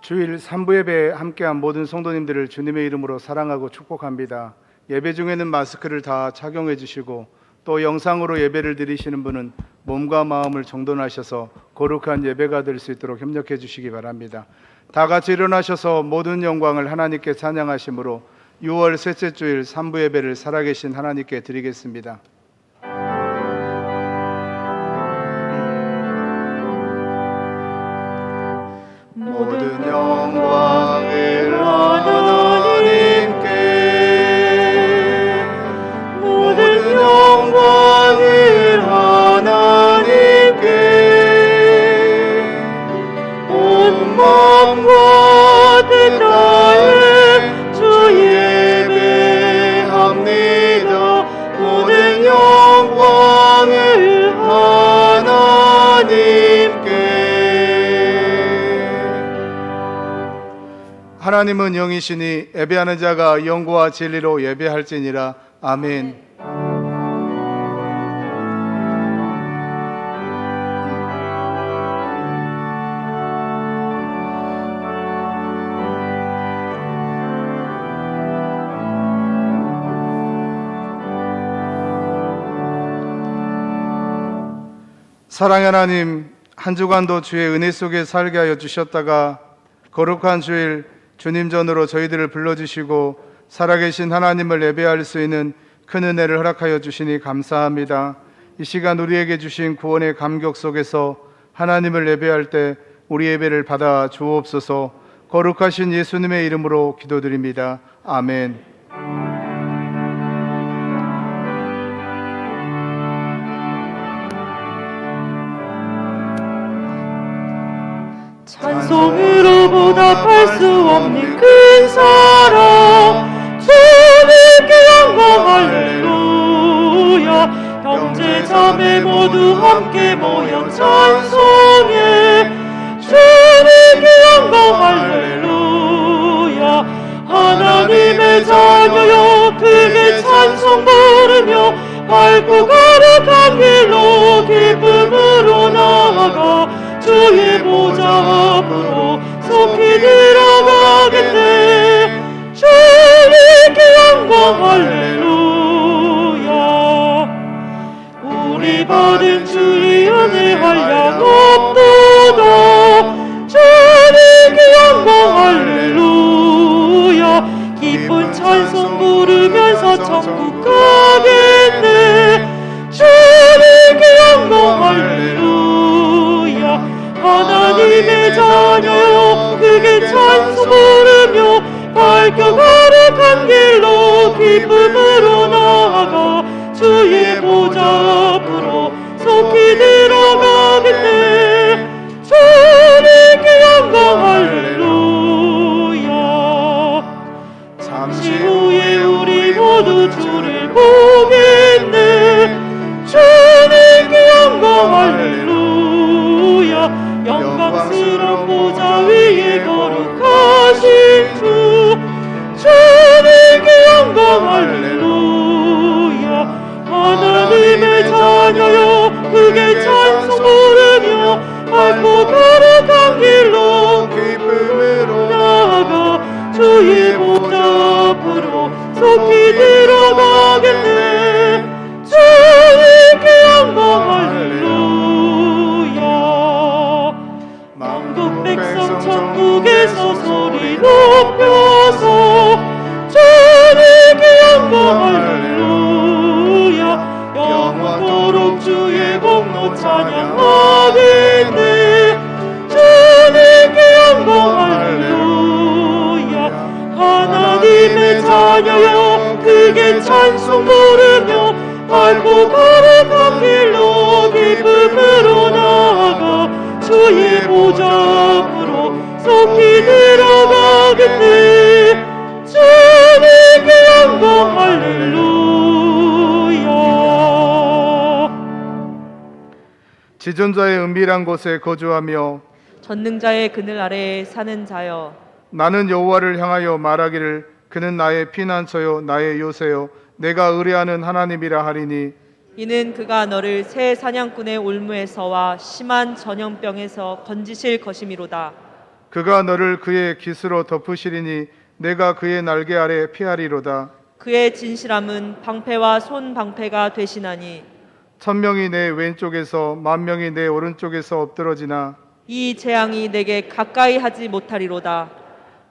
주일 3부 예배에 함께한 모든 성도님들을 주님의 이름으로 사랑하고 축복합니다. 예배 중에는 마스크를 다 착용해 주시고 또 영상으로 예배를 드리시는 분은 몸과 마음을 정돈하셔서 거룩한 예배가 될 수 있도록 협력해 주시기 바랍니다. 다 같이 일어나셔서 모든 영광을 하나님께 찬양하심으로 6월 셋째 주일 3부 예배를 살아계신 하나님께 드리겠습니다. 모든 영광을 하나님께, 모든 영광을 하나님께, 온 마음과 뜻 다해 주 예배합니다. 모든 영광을 하나님께. 하나님은 영이시니 예배하는 자가 영과 진리로 예배할지니라. 아멘. 사랑의 하나님, 한 주간도 주의 은혜 속에 살게 하여 주셨다가 거룩한 주일 주님 전으로 저희들을 불러주시고 살아계신 하나님을 예배할 수 있는 큰 은혜를 허락하여 주시니 감사합니다. 이 시간 우리에게 주신 구원의 감격 속에서 하나님을 예배할 때 우리 예배를 받아 주옵소서. 거룩하신 예수님의 이름으로 기도드립니다. 아멘. 찬송으로 보답할 수 없는 큰 사랑, 주님께 영광 할렐루야. 형제 자매 모두 함께 모여 찬송해, 주님께 영광 할렐루야. 하나님의 자녀여 크게 찬송 부르며 밝고 거룩한 길로 기쁨으로 나아가 주의 보좌 앞으로 속히 들어가겠네. 주님께 영광 할렐루야. 우리 받은 주의 은혜 한량 없도다. 주님께 영광 할렐루야. 기쁜 찬송 부르면서 천국 가겠네. 주님께 영광 할렐루야. 하나님의 자녀여 크게 찬송 부르며 밝고 거룩한 길로 기쁨으로 나아가 주의 보좌 앞으로 속히 들어가겠네. 주님께 영광 할렐루야. 잠시 후에 우리 모두 주를 보겠네. 주님께 영광 할렐루야. 영광스러운 보좌 위에 거룩하신 주, 주님께 영광 할렐루야. 하나님의 자녀여 크게 찬송 부르며 밝고 거룩한 길로 기쁨으로 나아가 주의 보좌 앞으로 속히 들어가겠네. 주님께 영광 할렐루야. 만국 백성 천국에서 소리 높여서 주님께 영광 할렐루야. 영원토록 주의 공로 찬양하겠네. 주님께 영광 할렐루야. 하나님의 자녀여 크게 찬송 부르며 밝고 거룩한 길로 기쁨으로 나아가 주의 보좌 앞으로 속히 들어가겠네. 주님께 영광 할렐루야. 지존자의 은밀한 곳에 거주하며 전능자의 그늘 아래에 사는 자여, 나는 여호와를 향하여 말하기를 그는 나의 피난처요 나의 요새요 내가 의뢰하는 하나님이라 하리니 이는 그가 너를 새 사냥꾼의 올무에서와 심한 전염병에서 건지실 것이미로다. 그가 너를 그의 깃으로 덮으시리니 내가 그의 날개 아래 피하리로다. 그의 진실함은 방패와 손 방패가 되시나니 1000명이 내 왼쪽에서 10,000명이 내 오른쪽에서 엎드러지나 이 재앙이 내게 가까이 하지 못하리로다.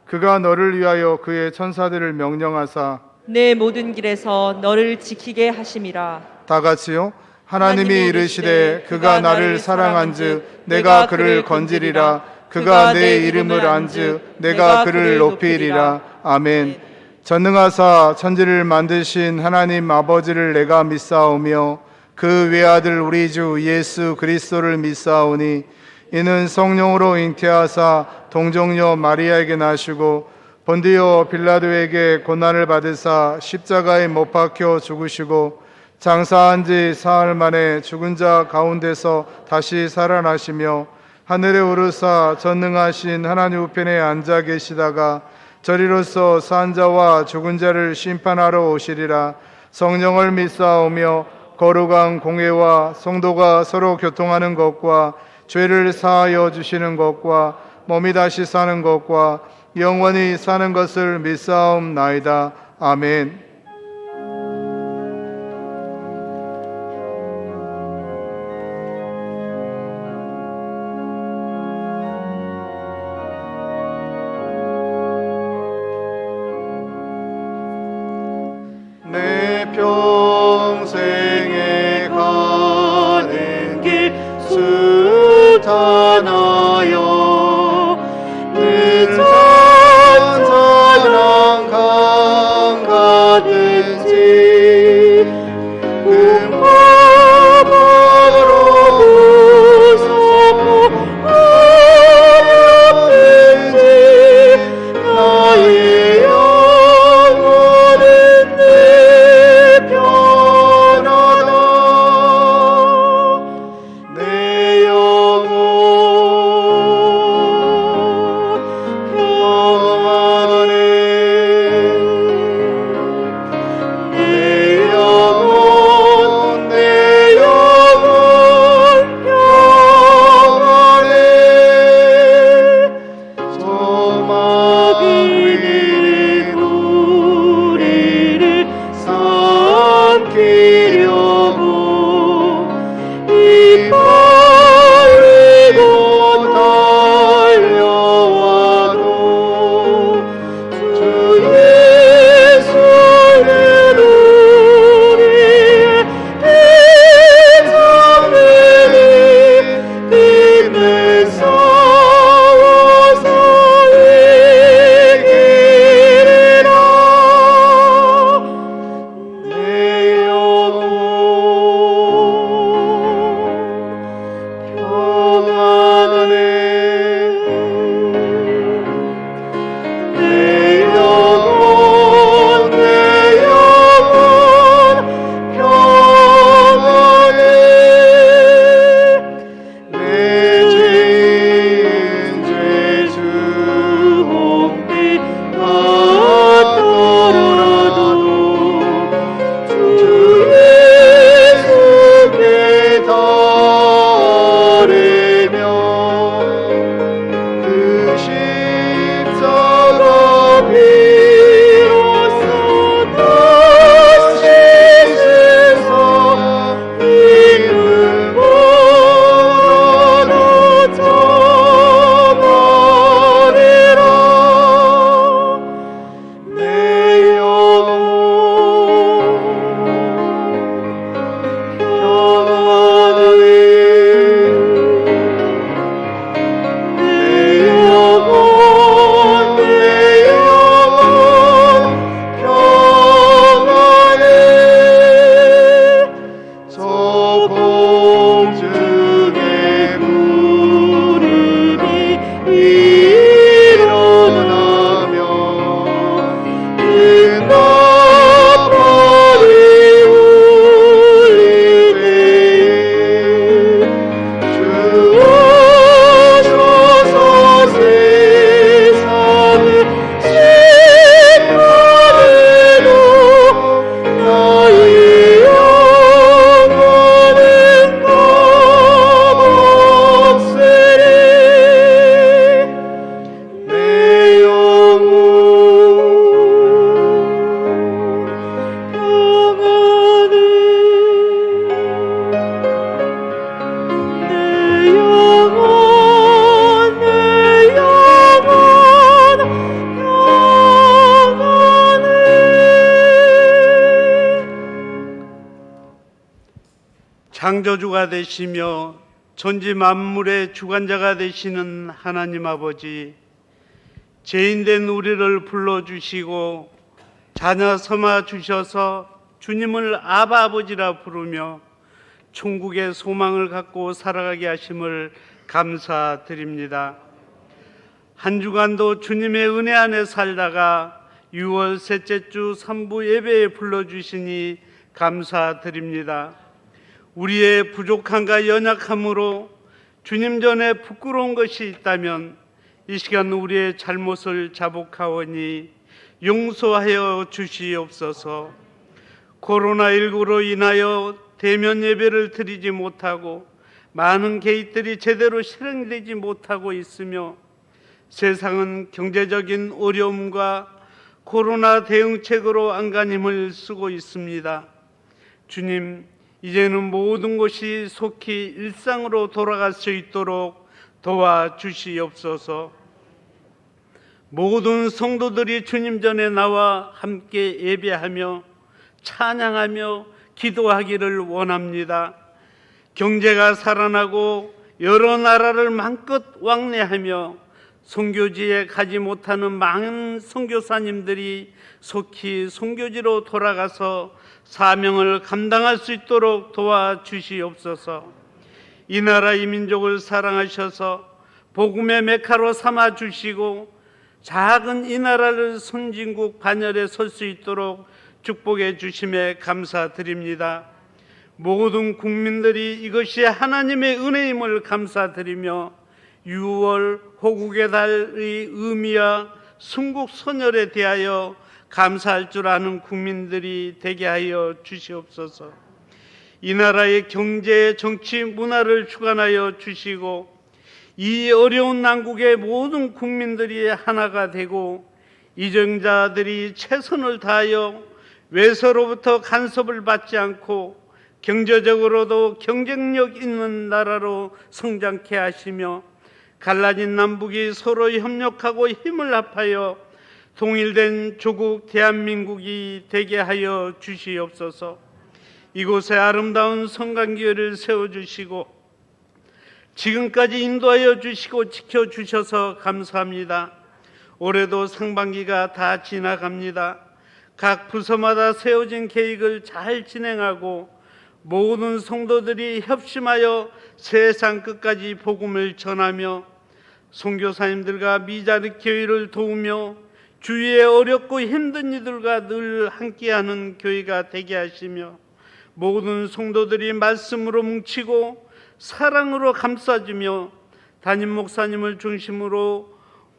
그가 너를 위하여 그의 천사들을 명령하사 내 모든 길에서 너를 지키게 하심이라. 다 같이요. 하나님이 이르시되 그가 나를 사랑한즉 내가 그를 건지리라. 그가 내 이름을 안즉 내가 그를 높이리라. 아멘. 전능하사 천지를 만드신 하나님 아버지를 내가 믿사오며 그 외아들 우리 주 예수 그리스도를 믿사오니 이는 성령으로 잉태하사 동정녀 마리아에게 나시고 본디오 빌라도에게 고난을 받으사 십자가에 못 박혀 죽으시고 장사한 지 사흘 만에 죽은 자 가운데서 다시 살아나시며 하늘에 오르사 전능하신 하나님 우편에 앉아 계시다가 저리로서 산 자와 죽은 자를 심판하러 오시리라. 성령을 믿사오며 거룩한 공회와 성도가 서로 교통하는 것과 죄를 사하여 주시는 것과 몸이 다시 사는 것과 영원히 사는 것을 믿사옵나이다. 아멘. 내 평생에 가는 길 수탄하여 늦은 사랑 강 가든지 금방으로 무섭고 어렵든지 나의 영혼은 내 편하다. 내 영혼 평안해. 내 영혼 창조주가 되시며 전지 만물의 주관자가 되시는 하나님 아버지, 죄인된 우리를 불러주시고 자녀 삼아 주셔서 주님을 아바 아버지라 부르며 천국의 소망을 갖고 살아가게 하심을 감사드립니다. 한 주간도 주님의 은혜 안에 살다가 6월 셋째 주 3부 예배에 불러주시니 감사드립니다. 우리의 부족함과 연약함으로 주님 전에 부끄러운 것이 있다면 이 시간 우리의 잘못을 자복하오니 용서하여 주시옵소서. 코로나19로 인하여 대면 예배를 드리지 못하고 많은 개입들이 제대로 실행되지 못하고 있으며 세상은 경제적인 어려움과 코로나 대응책으로 안간힘을 쓰고 있습니다. 주님, 이제는 모든 것이 속히 일상으로 돌아갈 수 있도록 도와주시옵소서. 모든 성도들이 주님 전에 나와 함께 예배하며 찬양하며 기도하기를 원합니다. 경제가 살아나고 여러 나라를 마음껏 왕래하며 선교지에 가지 못하는 많은 선교사님들이 속히 선교지로 돌아가서 사명을 감당할 수 있도록 도와주시옵소서. 이 나라 이 민족을 사랑하셔서 복음의 메카로 삼아주시고 작은 이 나라를 선진국 반열에 설 수 있도록 축복해 주심에 감사드립니다. 모든 국민들이 이것이 하나님의 은혜임을 감사드리며 6월 호국의 달의 의미와 순국 선열에 대하여 감사할 줄 아는 국민들이 되게 하여 주시옵소서. 이 나라의 경제, 정치, 문화를 주관하여 주시고 이 어려운 난국의 모든 국민들이 하나가 되고 이정자들이 최선을 다하여 외서로부터 간섭을 받지 않고 경제적으로도 경쟁력 있는 나라로 성장케 하시며 갈라진 남북이 서로 협력하고 힘을 합하여 통일된 조국 대한민국이 되게 하여 주시옵소서. 이곳에 아름다운 성관교회를 세워주시고 지금까지 인도하여 주시고 지켜주셔서 감사합니다. 올해도 상반기가 다 지나갑니다. 각 부서마다 세워진 계획을 잘 진행하고 모든 성도들이 협심하여 세상 끝까지 복음을 전하며 선교사님들과 미자립 교회를 도우며 주위에 어렵고 힘든 이들과 늘 함께하는 교회가 되게 하시며 모든 성도들이 말씀으로 뭉치고 사랑으로 감싸주며 담임 목사님을 중심으로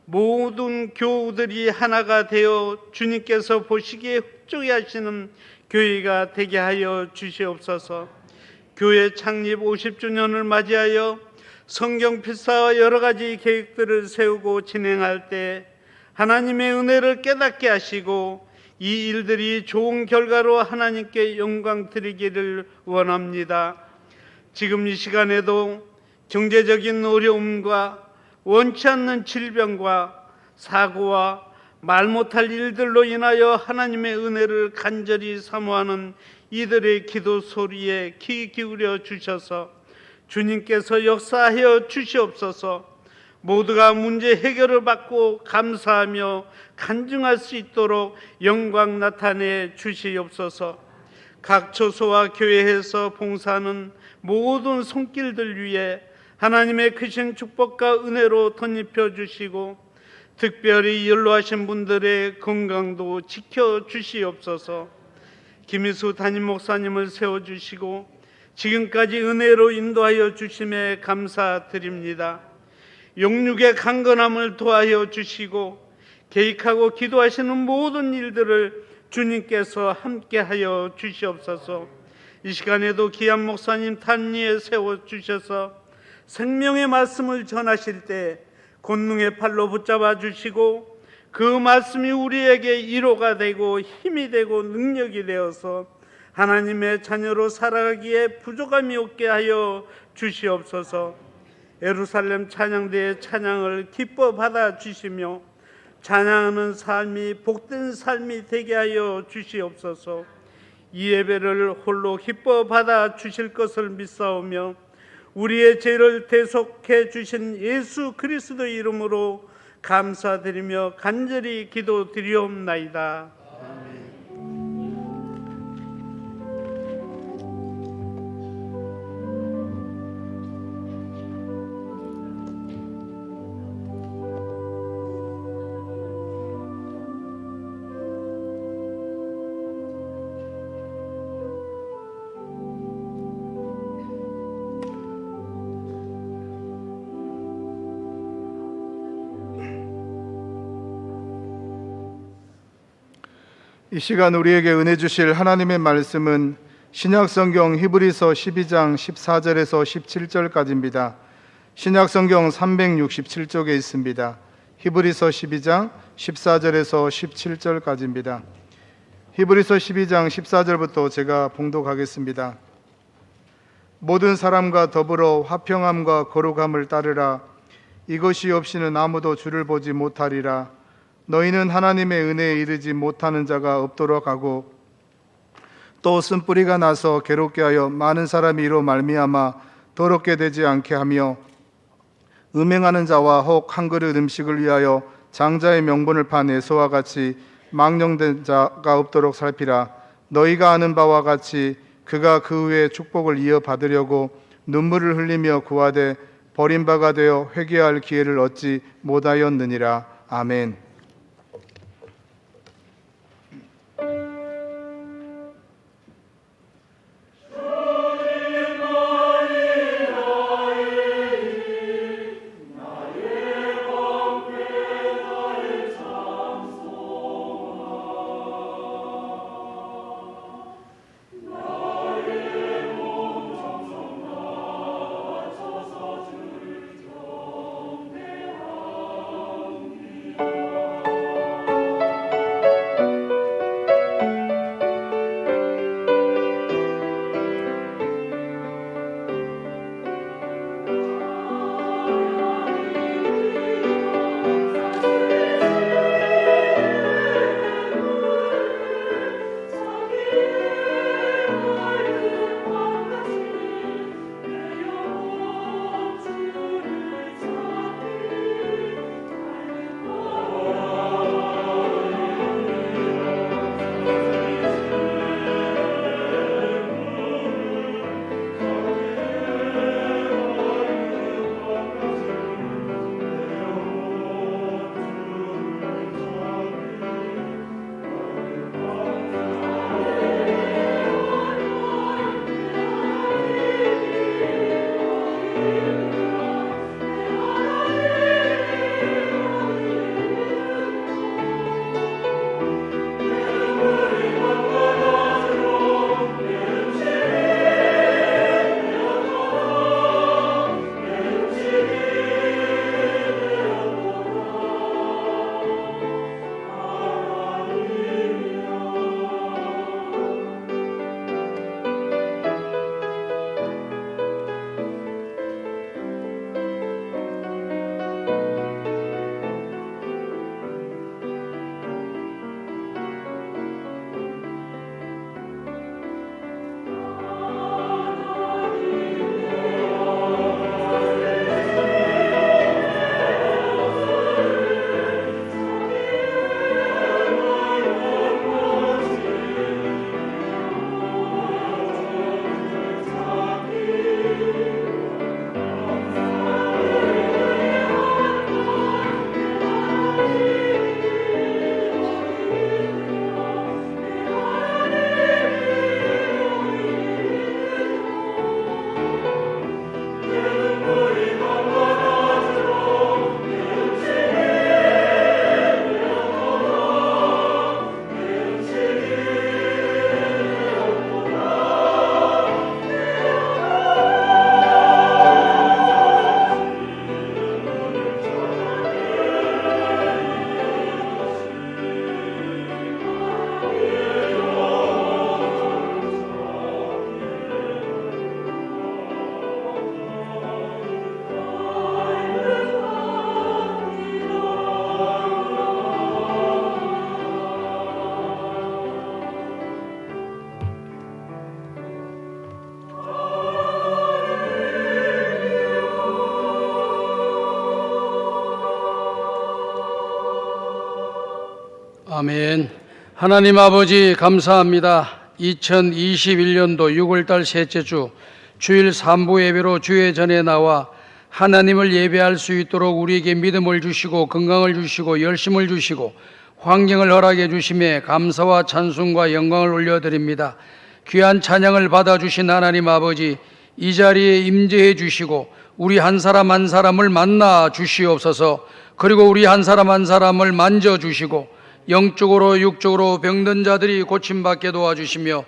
모든 교우들이 하나가 되어 주님께서 보시기에 흡족해 하시는 교회가 되게 하여 주시옵소서. 교회 창립 50주년을 맞이하여 성경 필사와 여러 가지 계획들을 세우고 진행할 때 하나님의 은혜를 깨닫게 하시고 이 일들이 좋은 결과로 하나님께 영광 드리기를 원합니다. 지금 이 시간에도 경제적인 어려움과 원치 않는 질병과 사고와 말 못할 일들로 인하여 하나님의 은혜를 간절히 사모하는 이들의 기도 소리에 귀 기울여 주셔서 주님께서 역사하여 주시옵소서. 모두가 문제 해결을 받고 감사하며 간증할 수 있도록 영광 나타내 주시옵소서. 각 처소와 교회에서 봉사하는 모든 손길들 위해 하나님의 크신 축복과 은혜로 덧입혀 주시고 특별히 연로하신 분들의 건강도 지켜주시옵소서. 김희수 담임 목사님을 세워주시고 지금까지 은혜로 인도하여 주심에 감사드립니다. 영육의 강건함을 도하여 주시고 계획하고 기도하시는 모든 일들을 주님께서 함께하여 주시옵소서. 이 시간에도 귀한 목사님 단위에 세워주셔서 생명의 말씀을 전하실 때 권능의 팔로 붙잡아 주시고 그 말씀이 우리에게 위로가 되고 힘이 되고 능력이 되어서 하나님의 자녀로 살아가기에 부족함이 없게 하여 주시옵소서. 예루살렘 찬양대의 찬양을 기뻐 받아 주시며 찬양하는 삶이 복된 삶이 되게 하여 주시옵소서. 이 예배를 홀로 기뻐 받아 주실 것을 믿사오며 우리의 죄를 대속해 주신 예수 그리스도 이름으로 감사드리며 간절히 기도드리옵나이다. 이 시간 우리에게 은혜 주실 하나님의 말씀은 신약성경 히브리서 12장 14절에서 17절까지입니다. 신약성경 367쪽에 있습니다. 히브리서 12장 14절에서 17절까지입니다. 히브리서 12장 14절부터 제가 봉독하겠습니다. 모든 사람과 더불어 화평함과 거룩함을 따르라. 이것이 없이는 아무도 주를 보지 못하리라. 너희는 하나님의 은혜에 이르지 못하는 자가 없도록 하고 또 쓴뿌리가 나서 괴롭게 하여 많은 사람이 이로 말미암아 더럽게 되지 않게 하며 음행하는 자와 혹 한 그릇 음식을 위하여 장자의 명분을 판 에서와 같이 망령된 자가 없도록 살피라. 너희가 아는 바와 같이 그가 그 후에 축복을 이어받으려고 눈물을 흘리며 구하되 버림바가 되어 회개할 기회를 얻지 못하였느니라. 아멘. 아멘. 하나님 아버지 감사합니다. 2021년도 6월달 셋째 주 주일 3부 예배로 주의 전에 나와 하나님을 예배할 수 있도록 우리에게 믿음을 주시고 건강을 주시고 열심을 주시고 환경을 허락해 주심에 감사와 찬송과 영광을 올려드립니다. 귀한 찬양을 받아주신 하나님 아버지, 이 자리에 임재해 주시고 우리 한 사람 한 사람을 만나 주시옵소서. 그리고 우리 한 사람 한 사람을 만져주시고 영적으로 육적으로 병든 자들이 고침받게 도와주시며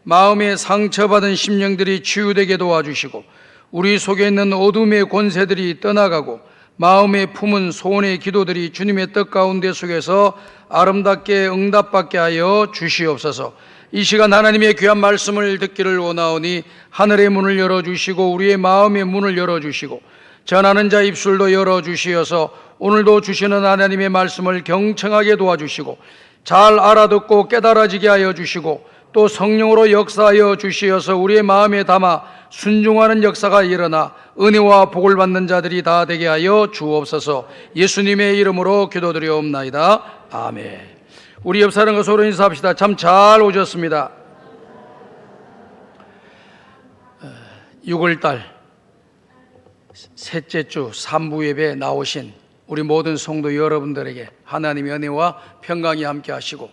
마음에 상처받은 심령들이 치유되게 도와주시고 우리 속에 있는 어둠의 권세들이 떠나가고 마음에 품은 소원의 기도들이 주님의 뜻 가운데 속에서 아름답게 응답받게 하여 주시옵소서. 이 시간 하나님의 귀한 말씀을 듣기를 원하오니 하늘의 문을 열어주시고 우리의 마음의 문을 열어주시고 전하는 자 입술도 열어주시어서 오늘도 주시는 하나님의 말씀을 경청하게 도와주시고 잘 알아듣고 깨달아지게 하여 주시고 또 성령으로 역사하여 주시어서 우리의 마음에 담아 순종하는 역사가 일어나 은혜와 복을 받는 자들이 다 되게 하여 주옵소서. 예수님의 이름으로 기도드리옵나이다. 아멘. 우리 옆 사람과 서로 인사합시다. 참 잘 오셨습니다. 6월달 셋째 주 3부 예배에 나오신 우리 모든 성도 여러분들에게 하나님의 은혜와 평강이 함께 하시고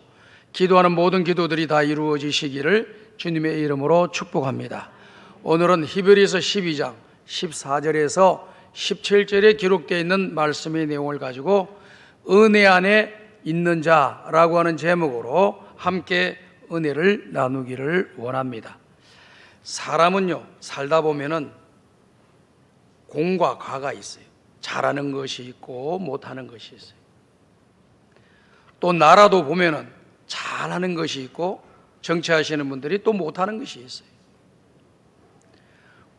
기도하는 모든 기도들이 다 이루어지시기를 주님의 이름으로 축복합니다. 오늘은 히브리서 12장 14절에서 17절에 기록되어 있는 말씀의 내용을 가지고 은혜 안에 있는 자라고 하는 제목으로 함께 은혜를 나누기를 원합니다. 사람은요, 살다 보면은 공과 과가 있어요. 잘하는 것이 있고 못하는 것이 있어요. 또 나라도 보면은 잘하는 것이 있고 정치하시는 분들이 또 못하는 것이 있어요.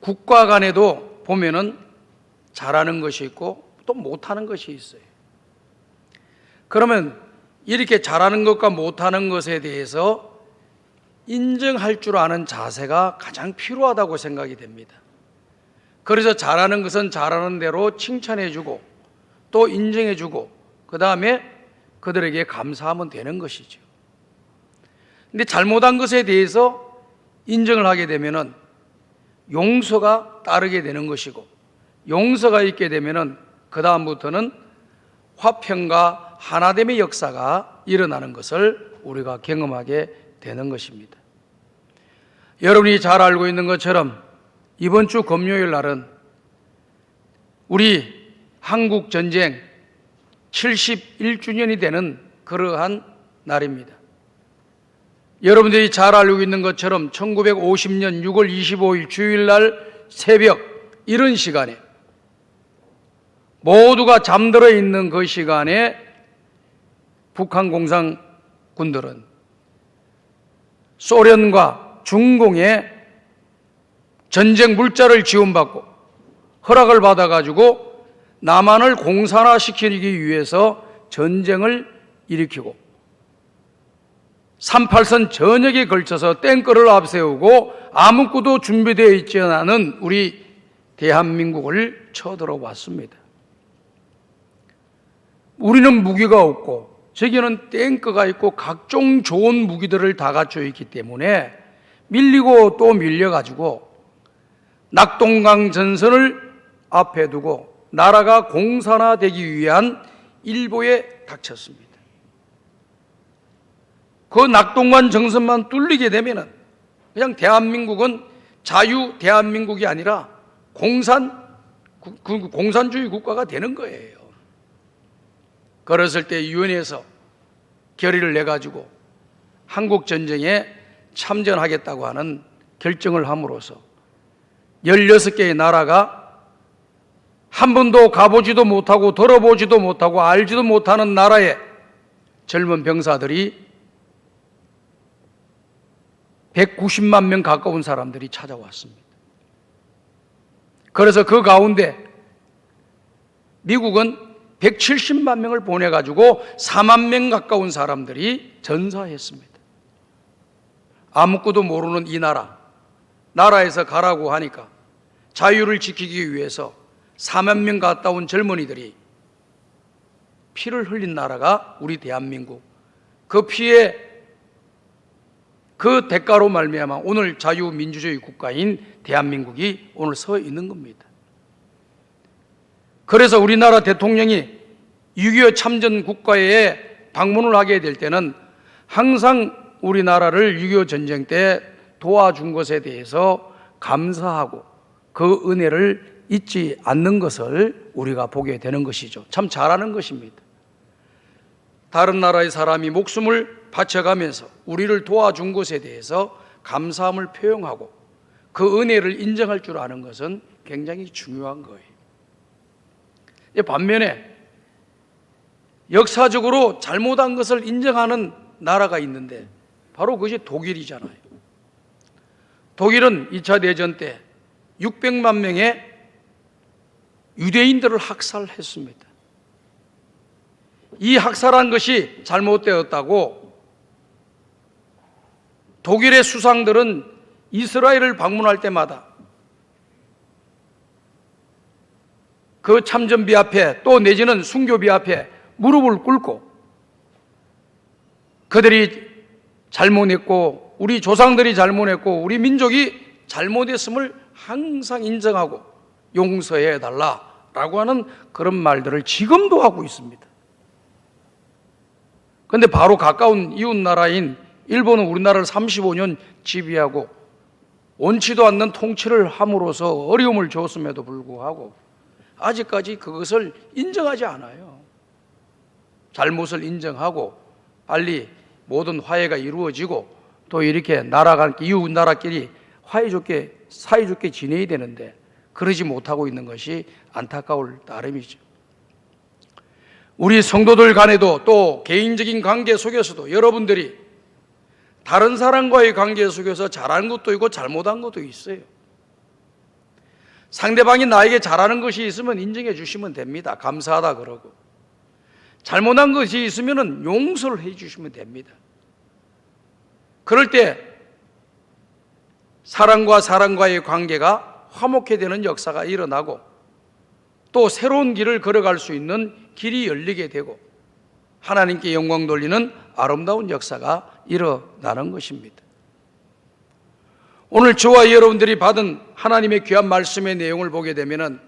국가 간에도 보면은 잘하는 것이 있고 또 못하는 것이 있어요. 그러면 이렇게 잘하는 것과 못하는 것에 대해서 인정할 줄 아는 자세가 가장 필요하다고 생각이 됩니다. 그래서 잘하는 것은 잘하는 대로 칭찬해주고 또 인정해주고 그 다음에 그들에게 감사하면 되는 것이죠. 근데 잘못한 것에 대해서 인정을 하게 되면은 용서가 따르게 되는 것이고 용서가 있게 되면은 그 다음부터는 화평과 하나됨의 역사가 일어나는 것을 우리가 경험하게 되는 것입니다. 여러분이 잘 알고 있는 것처럼 이번 주 금요일 날은 우리 한국 전쟁 71주년이 되는 그러한 날입니다. 여러분들이 잘 알고 있는 것처럼 1950년 6월 25일 주일날 새벽 이런 시간에 모두가 잠들어 있는 그 시간에 북한 공산군들은 소련과 중공의 전쟁 물자를 지원받고 허락을 받아가지고 남한을 공산화시키기 위해서 전쟁을 일으키고 38선 전역에 걸쳐서 탱크를 앞세우고 아무것도 준비되어 있지 않은 우리 대한민국을 쳐들어왔습니다. 우리는 무기가 없고 저기는 탱크가 있고 각종 좋은 무기들을 다 갖춰 있기 때문에 밀리고 또 밀려가지고 낙동강 전선을 앞에 두고 나라가 공산화되기 위한 일보에 닥쳤습니다. 그 낙동강 전선만 뚫리게 되면은 그냥 대한민국은 자유 대한민국이 아니라 공산주의 국가가 되는 거예요. 그랬을 때 유엔에서 결의를 내가지고 한국 전쟁에 참전하겠다고 하는 결정을 함으로써 16개의 나라가 한 번도 가보지도 못하고 들어보지도 못하고 알지도 못하는 나라에 젊은 병사들이 190만 명 가까운 사람들이 찾아왔습니다. 그래서 그 가운데 미국은 170만 명을 보내가지고 4만 명 가까운 사람들이 전사했습니다. 아무것도 모르는 이 나라에서 가라고 하니까 자유를 지키기 위해서 4만 명 갔다 온 젊은이들이 피를 흘린 나라가 우리 대한민국. 그 피해 그 대가로 말미암아 오늘 자유민주주의 국가인 대한민국이 오늘 서 있는 겁니다. 그래서 우리나라 대통령이 6.25 참전 국가에 방문을 하게 될 때는 항상 우리나라를 6.25 전쟁 때 도와준 것에 대해서 감사하고 그 은혜를 잊지 않는 것을 우리가 보게 되는 것이죠. 참 잘하는 것입니다. 다른 나라의 사람이 목숨을 바쳐가면서 우리를 도와준 것에 대해서 감사함을 표현하고 그 은혜를 인정할 줄 아는 것은 굉장히 중요한 거예요. 반면에 역사적으로 잘못한 것을 인정하는 나라가 있는데 바로 그것이 독일이잖아요. 독일은 2차 대전 때 600만 명의 유대인들을 학살했습니다. 이 학살한 것이 잘못되었다고 독일의 수상들은 이스라엘을 방문할 때마다 그 참전비 앞에 또 내지는 순교비 앞에 무릎을 꿇고 그들이 잘못했고 우리 조상들이 잘못했고 우리 민족이 잘못했음을 항상 인정하고 용서해 달라라고 하는 그런 말들을 지금도 하고 있습니다. 그런데 바로 가까운 이웃 나라인 일본은 우리나라를 35년 지배하고 원치도 않는 통치를 함으로써 어려움을 줬음에도 불구하고 아직까지 그것을 인정하지 않아요. 잘못을 인정하고 빨리 모든 화해가 이루어지고 또 이렇게 나라가 이웃 나라끼리 사이좋게 지내야 되는데 그러지 못하고 있는 것이 안타까울 따름이죠. 우리 성도들 간에도 또 개인적인 관계 속에서도 여러분들이 다른 사람과의 관계 속에서 잘한 것도 있고 잘못한 것도 있어요. 상대방이 나에게 잘하는 것이 있으면 인정해 주시면 됩니다. 감사하다 그러고. 잘못한 것이 있으면 용서를 해 주시면 됩니다. 그럴 때 사람과 사람과의 관계가 화목해 되는 역사가 일어나고 또 새로운 길을 걸어갈 수 있는 길이 열리게 되고 하나님께 영광 돌리는 아름다운 역사가 일어나는 것입니다. 오늘 저와 여러분들이 받은 하나님의 귀한 말씀의 내용을 보게 되면은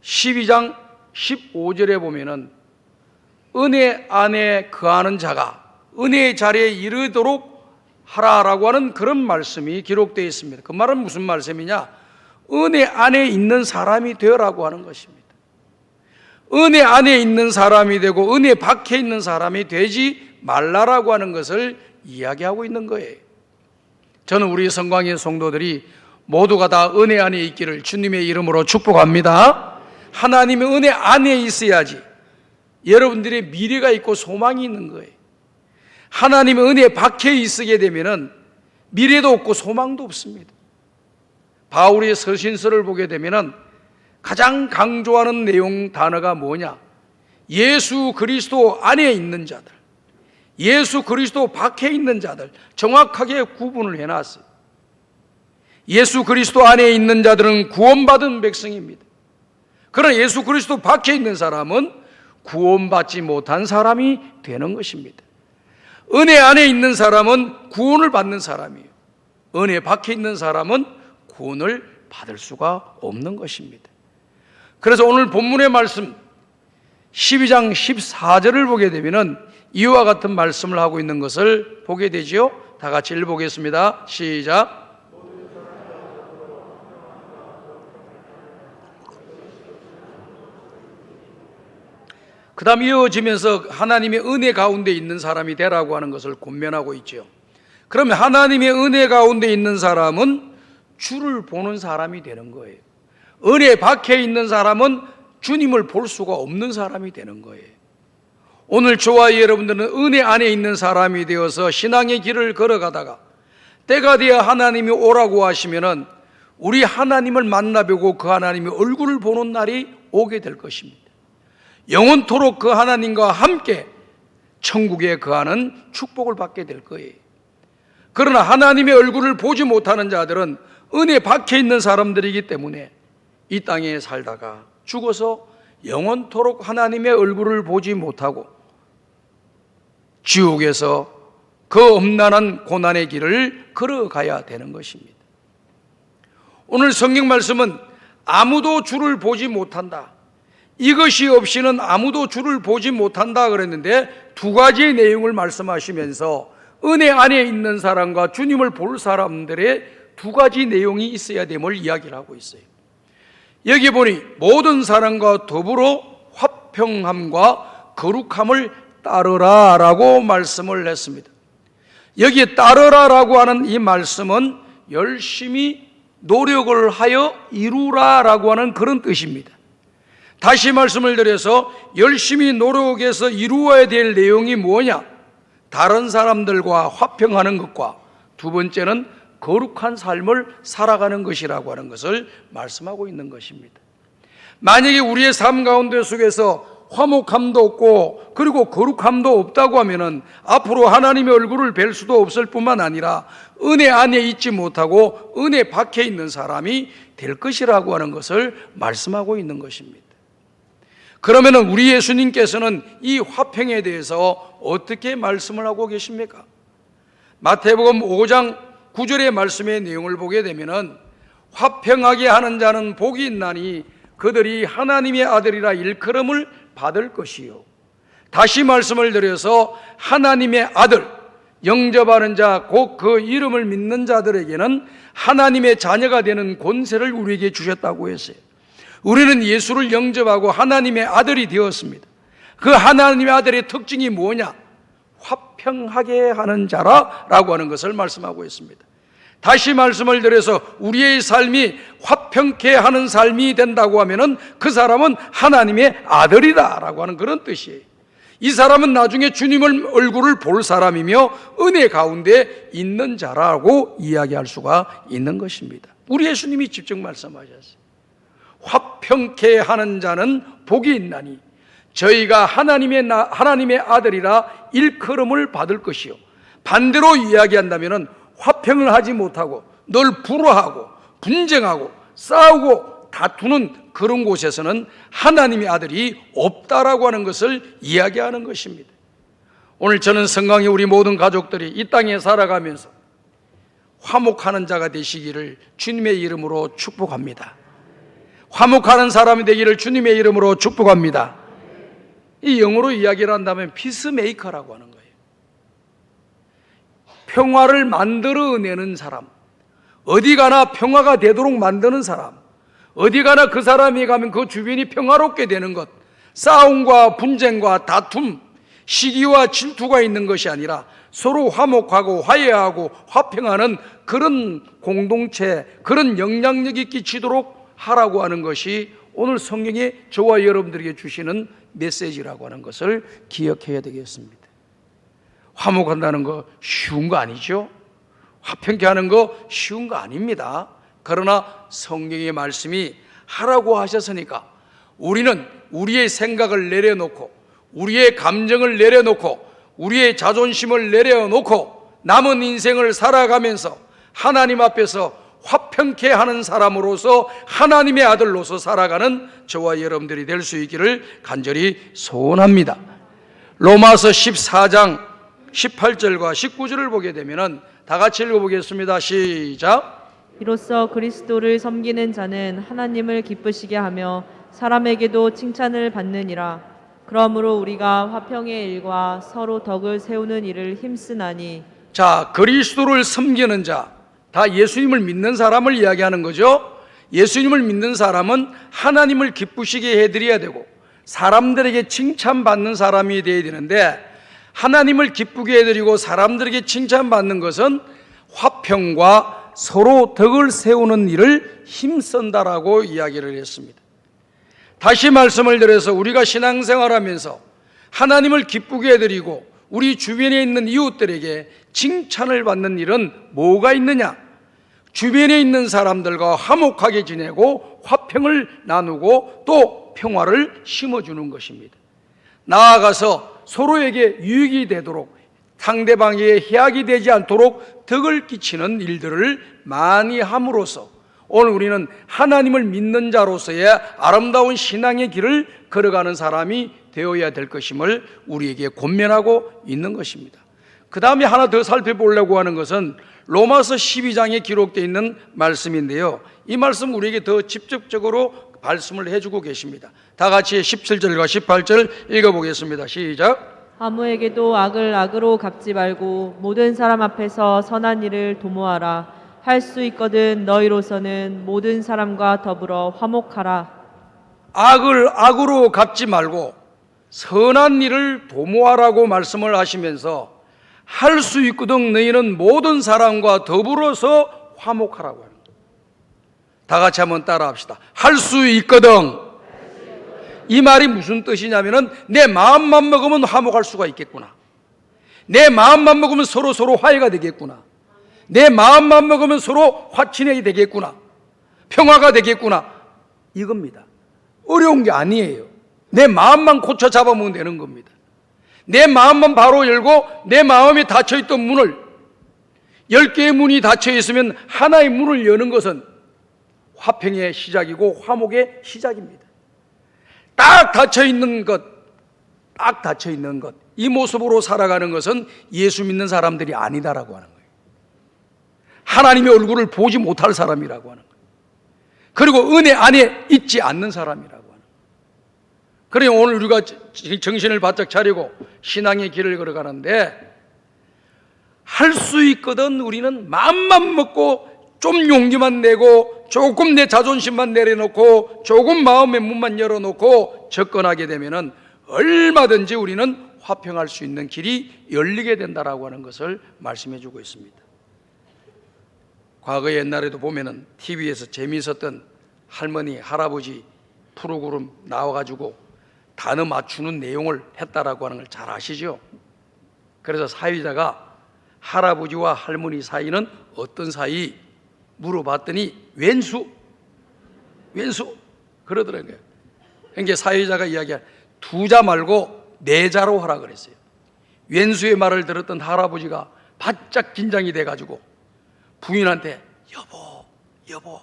12장 15절에 보면은 은혜 안에 거하는 자가 은혜의 자리에 이르도록 하라라고 하는 그런 말씀이 기록되어 있습니다. 그 말은 무슨 말씀이냐? 은혜 안에 있는 사람이 되어라고 하는 것입니다. 은혜 안에 있는 사람이 되고 은혜 밖에 있는 사람이 되지 말라라고 하는 것을 이야기하고 있는 거예요. 저는 우리 성광의 성도들이 모두가 다 은혜 안에 있기를 주님의 이름으로 축복합니다. 하나님의 은혜 안에 있어야지 여러분들의 미래가 있고 소망이 있는 거예요. 하나님의 은혜 밖에 있게 되면은 미래도 없고 소망도 없습니다. 바울의 서신서를 보게 되면은 가장 강조하는 내용 단어가 뭐냐? 예수 그리스도 안에 있는 자들, 예수 그리스도 밖에 있는 자들 정확하게 구분을 해놨어요. 예수 그리스도 안에 있는 자들은 구원받은 백성입니다. 그러나 예수 그리스도 밖에 있는 사람은 구원받지 못한 사람이 되는 것입니다. 은혜 안에 있는 사람은 구원을 받는 사람이에요. 은혜 밖에 있는 사람은 구원을 받을 수가 없는 것입니다. 그래서 오늘 본문의 말씀 12장 14절을 보게 되면 이와 같은 말씀을 하고 있는 것을 보게 되지요. 다 같이 읽어보겠습니다. 시작. 그 다음 이어지면서 하나님의 은혜 가운데 있는 사람이 되라고 하는 것을 권면하고 있죠. 그러면 하나님의 은혜 가운데 있는 사람은 주를 보는 사람이 되는 거예요. 은혜 밖에 있는 사람은 주님을 볼 수가 없는 사람이 되는 거예요. 오늘 저와 여러분들은 은혜 안에 있는 사람이 되어서 신앙의 길을 걸어가다가 때가 되어 하나님이 오라고 하시면은 우리 하나님을 만나보고 그 하나님의 얼굴을 보는 날이 오게 될 것입니다. 영원토록 그 하나님과 함께 천국에 거하는 축복을 받게 될 거예요. 그러나 하나님의 얼굴을 보지 못하는 자들은 은혜 밖에 있는 사람들이기 때문에 이 땅에 살다가 죽어서 영원토록 하나님의 얼굴을 보지 못하고 지옥에서 그 엄난한 고난의 길을 걸어가야 되는 것입니다. 오늘 성경 말씀은 아무도 주를 보지 못한다, 이것이 없이는 아무도 주를 보지 못한다 그랬는데, 두 가지의 내용을 말씀하시면서 은혜 안에 있는 사람과 주님을 볼 사람들의 두 가지 내용이 있어야 됨을 이야기를 하고 있어요. 여기 보니 모든 사람과 더불어 화평함과 거룩함을 따르라 라고 말씀을 했습니다. 여기에 따르라 라고 하는 이 말씀은 열심히 노력을 하여 이루라 라고 하는 그런 뜻입니다. 다시 말씀을 드려서 열심히 노력해서 이루어야 될 내용이 뭐냐? 다른 사람들과 화평하는 것과 두 번째는 거룩한 삶을 살아가는 것이라고 하는 것을 말씀하고 있는 것입니다. 만약에 우리의 삶 가운데 속에서 화목함도 없고 그리고 거룩함도 없다고 하면은 앞으로 하나님의 얼굴을 뵐 수도 없을 뿐만 아니라 은혜 안에 있지 못하고 은혜 밖에 있는 사람이 될 것이라고 하는 것을 말씀하고 있는 것입니다. 그러면은 우리 예수님께서는 이 화평에 대해서 어떻게 말씀을 하고 계십니까? 마태복음 5장 9절의 말씀의 내용을 보게 되면은 화평하게 하는 자는 복이 있나니 그들이 하나님의 아들이라 일컬음을 받을 것이요. 다시 말씀을 드려서 하나님의 아들, 영접하는 자, 곧 그 이름을 믿는 자들에게는 하나님의 자녀가 되는 권세를 우리에게 주셨다고 했어요. 우리는 예수를 영접하고 하나님의 아들이 되었습니다. 그 하나님의 아들의 특징이 뭐냐? 화평하게 하는 자라라고 하는 것을 말씀하고 있습니다. 다시 말씀을 드려서 우리의 삶이 화평케 하는 삶이 된다고 하면은 그 사람은 하나님의 아들이다라고 하는 그런 뜻이에요. 이 사람은 나중에 주님의 얼굴을 볼 사람이며 은혜 가운데 있는 자라고 이야기할 수가 있는 것입니다. 우리 예수님이 직접 말씀하셨어요. 화평케 하는 자는 복이 있나니 저희가 하나님의 아들이라 일컬음을 받을 것이요. 반대로 이야기한다면은 화평을 하지 못하고 늘 불화하고 분쟁하고 싸우고 다투는 그런 곳에서는 하나님의 아들이 없다라고 하는 것을 이야기하는 것입니다. 오늘 저는 성강의 우리 모든 가족들이 이 땅에 살아가면서 화목하는 자가 되시기를 주님의 이름으로 축복합니다. 화목하는 사람이 되기를 주님의 이름으로 축복합니다. 이 영어로 이야기를 한다면 피스메이커라고 하는 거예요. 평화를 만들어내는 사람, 어디 가나 평화가 되도록 만드는 사람, 어디 가나 그 사람이 가면 그 주변이 평화롭게 되는 것, 싸움과 분쟁과 다툼, 시기와 질투가 있는 것이 아니라 서로 화목하고 화해하고 화평하는 그런 공동체, 그런 영향력이 끼치도록 하라고 하는 것이 오늘 성경이 저와 여러분들에게 주시는 메시지라고 하는 것을 기억해야 되겠습니다. 화목한다는 거 쉬운 거 아니죠? 화평케 하는 거 쉬운 거 아닙니다. 그러나 성경의 말씀이 하라고 하셨으니까 우리는 우리의 생각을 내려놓고 우리의 감정을 내려놓고 우리의 자존심을 내려놓고 남은 인생을 살아가면서 하나님 앞에서 화평케 하는 사람으로서 하나님의 아들로서 살아가는 저와 여러분들이 될 수 있기를 간절히 소원합니다. 로마서 14장 18절과 19절을 보게 되면 다 같이 읽어보겠습니다. 시작. 이로써 그리스도를 섬기는 자는 하나님을 기쁘시게 하며 사람에게도 칭찬을 받느니라. 그러므로 우리가 화평의 일과 서로 덕을 세우는 일을 힘쓰나니. 자, 그리스도를 섬기는 자, 다 예수님을 믿는 사람을 이야기하는 거죠. 예수님을 믿는 사람은 하나님을 기쁘시게 해드려야 되고 사람들에게 칭찬받는 사람이 되어야 되는데, 하나님을 기쁘게 해드리고 사람들에게 칭찬받는 것은 화평과 서로 덕을 세우는 일을 힘쓴다라고 이야기를 했습니다. 다시 말씀을 드려서 우리가 신앙생활하면서 하나님을 기쁘게 해드리고 우리 주변에 있는 이웃들에게 칭찬을 받는 일은 뭐가 있느냐? 주변에 있는 사람들과 화목하게 지내고 화평을 나누고 또 평화를 심어주는 것입니다. 나아가서 서로에게 유익이 되도록 상대방에게 해악이 되지 않도록 덕을 끼치는 일들을 많이 함으로써 오늘 우리는 하나님을 믿는 자로서의 아름다운 신앙의 길을 걸어가는 사람이 되어야 될 것임을 우리에게 권면하고 있는 것입니다. 그 다음에 하나 더 살펴보려고 하는 것은 로마서 12장에 기록되어 있는 말씀인데요, 이 말씀 우리에게 더 직접적으로 말씀을 해주고 계십니다. 다 같이 17절과 18절 읽어보겠습니다. 시작. 아무에게도 악을 악으로 갚지 말고 모든 사람 앞에서 선한 일을 도모하라. 할 수 있거든 너희로서는 모든 사람과 더불어 화목하라. 악을 악으로 갚지 말고 선한 일을 도모하라고 말씀을 하시면서 할 수 있거든 너희는 모든 사람과 더불어서 화목하라고 하는 거예요. 다 같이 한번 따라합시다. 할 수 있거든. 이 말이 무슨 뜻이냐면은 내 마음만 먹으면 화목할 수가 있겠구나. 내 마음만 먹으면 서로 화해가 되겠구나. 내 마음만 먹으면 서로 화친해야 되겠구나. 평화가 되겠구나. 이겁니다. 어려운 게 아니에요. 내 마음만 고쳐 잡아먹으면 되는 겁니다. 내 마음만 바로 열고 내 마음에 닫혀있던 문을 10개의 문이 닫혀있으면 하나의 문을 여는 것은 화평의 시작이고 화목의 시작입니다. 딱 닫혀있는 것, 이 모습으로 살아가는 것은 예수 믿는 사람들이 아니다라고 하는 거예요. 하나님의 얼굴을 보지 못할 사람이라고 하는 거예요. 그리고 은혜 안에 있지 않는 사람이라고 하는 거예요. 그러니 오늘 우리가 정신을 바짝 차리고 신앙의 길을 걸어가는데 할 수 있거든 우리는 마음만 먹고 좀 용기만 내고 조금 내 자존심만 내려놓고 조금 마음의 문만 열어놓고 접근하게 되면은 얼마든지 우리는 화평할 수 있는 길이 열리게 된다라고 하는 것을 말씀해 주고 있습니다. 과거 옛날에도 보면은 TV에서 재미있었던 할머니, 할아버지 프로그램 나와가지고 단어 맞추는 내용을 했다라고 하는 걸 잘 아시죠? 그래서 사회자가 할아버지와 할머니 사이는 어떤 사이? 물어봤더니 왼수 그러더라고요. 그러니까 사회자가 이야기한 두 자 말고 네 자로 하라 그랬어요. 왼수의 말을 들었던 할아버지가 바짝 긴장이 돼가지고 부인한테 여보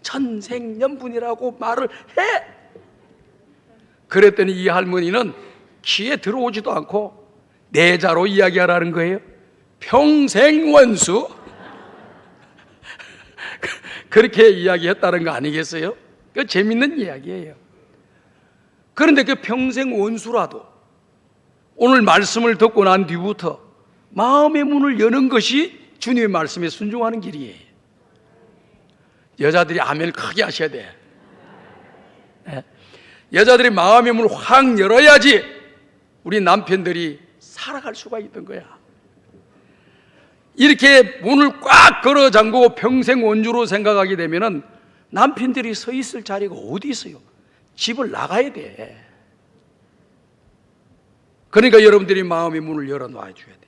천생연분이라고 말을 해. 그랬더니 이 할머니는 귀에 들어오지도 않고 네 자로 이야기하라는 거예요. 평생원수. 그렇게 이야기했다는 거 아니겠어요? 그 재밌는 이야기예요. 그런데 그 평생원수라도 오늘 말씀을 듣고 난 뒤부터 마음의 문을 여는 것이 주님의 말씀에 순종하는 길이에요. 여자들이 아멘을 크게 하셔야 돼. 여자들이 마음의 문을 확 열어야지 우리 남편들이 살아갈 수가 있는 거야. 이렇게 문을 꽉 걸어 잠그고 평생 원주로 생각하게 되면은 남편들이 서 있을 자리가 어디 있어요? 집을 나가야 돼. 그러니까 여러분들이 마음의 문을 열어놔야 줘야 돼.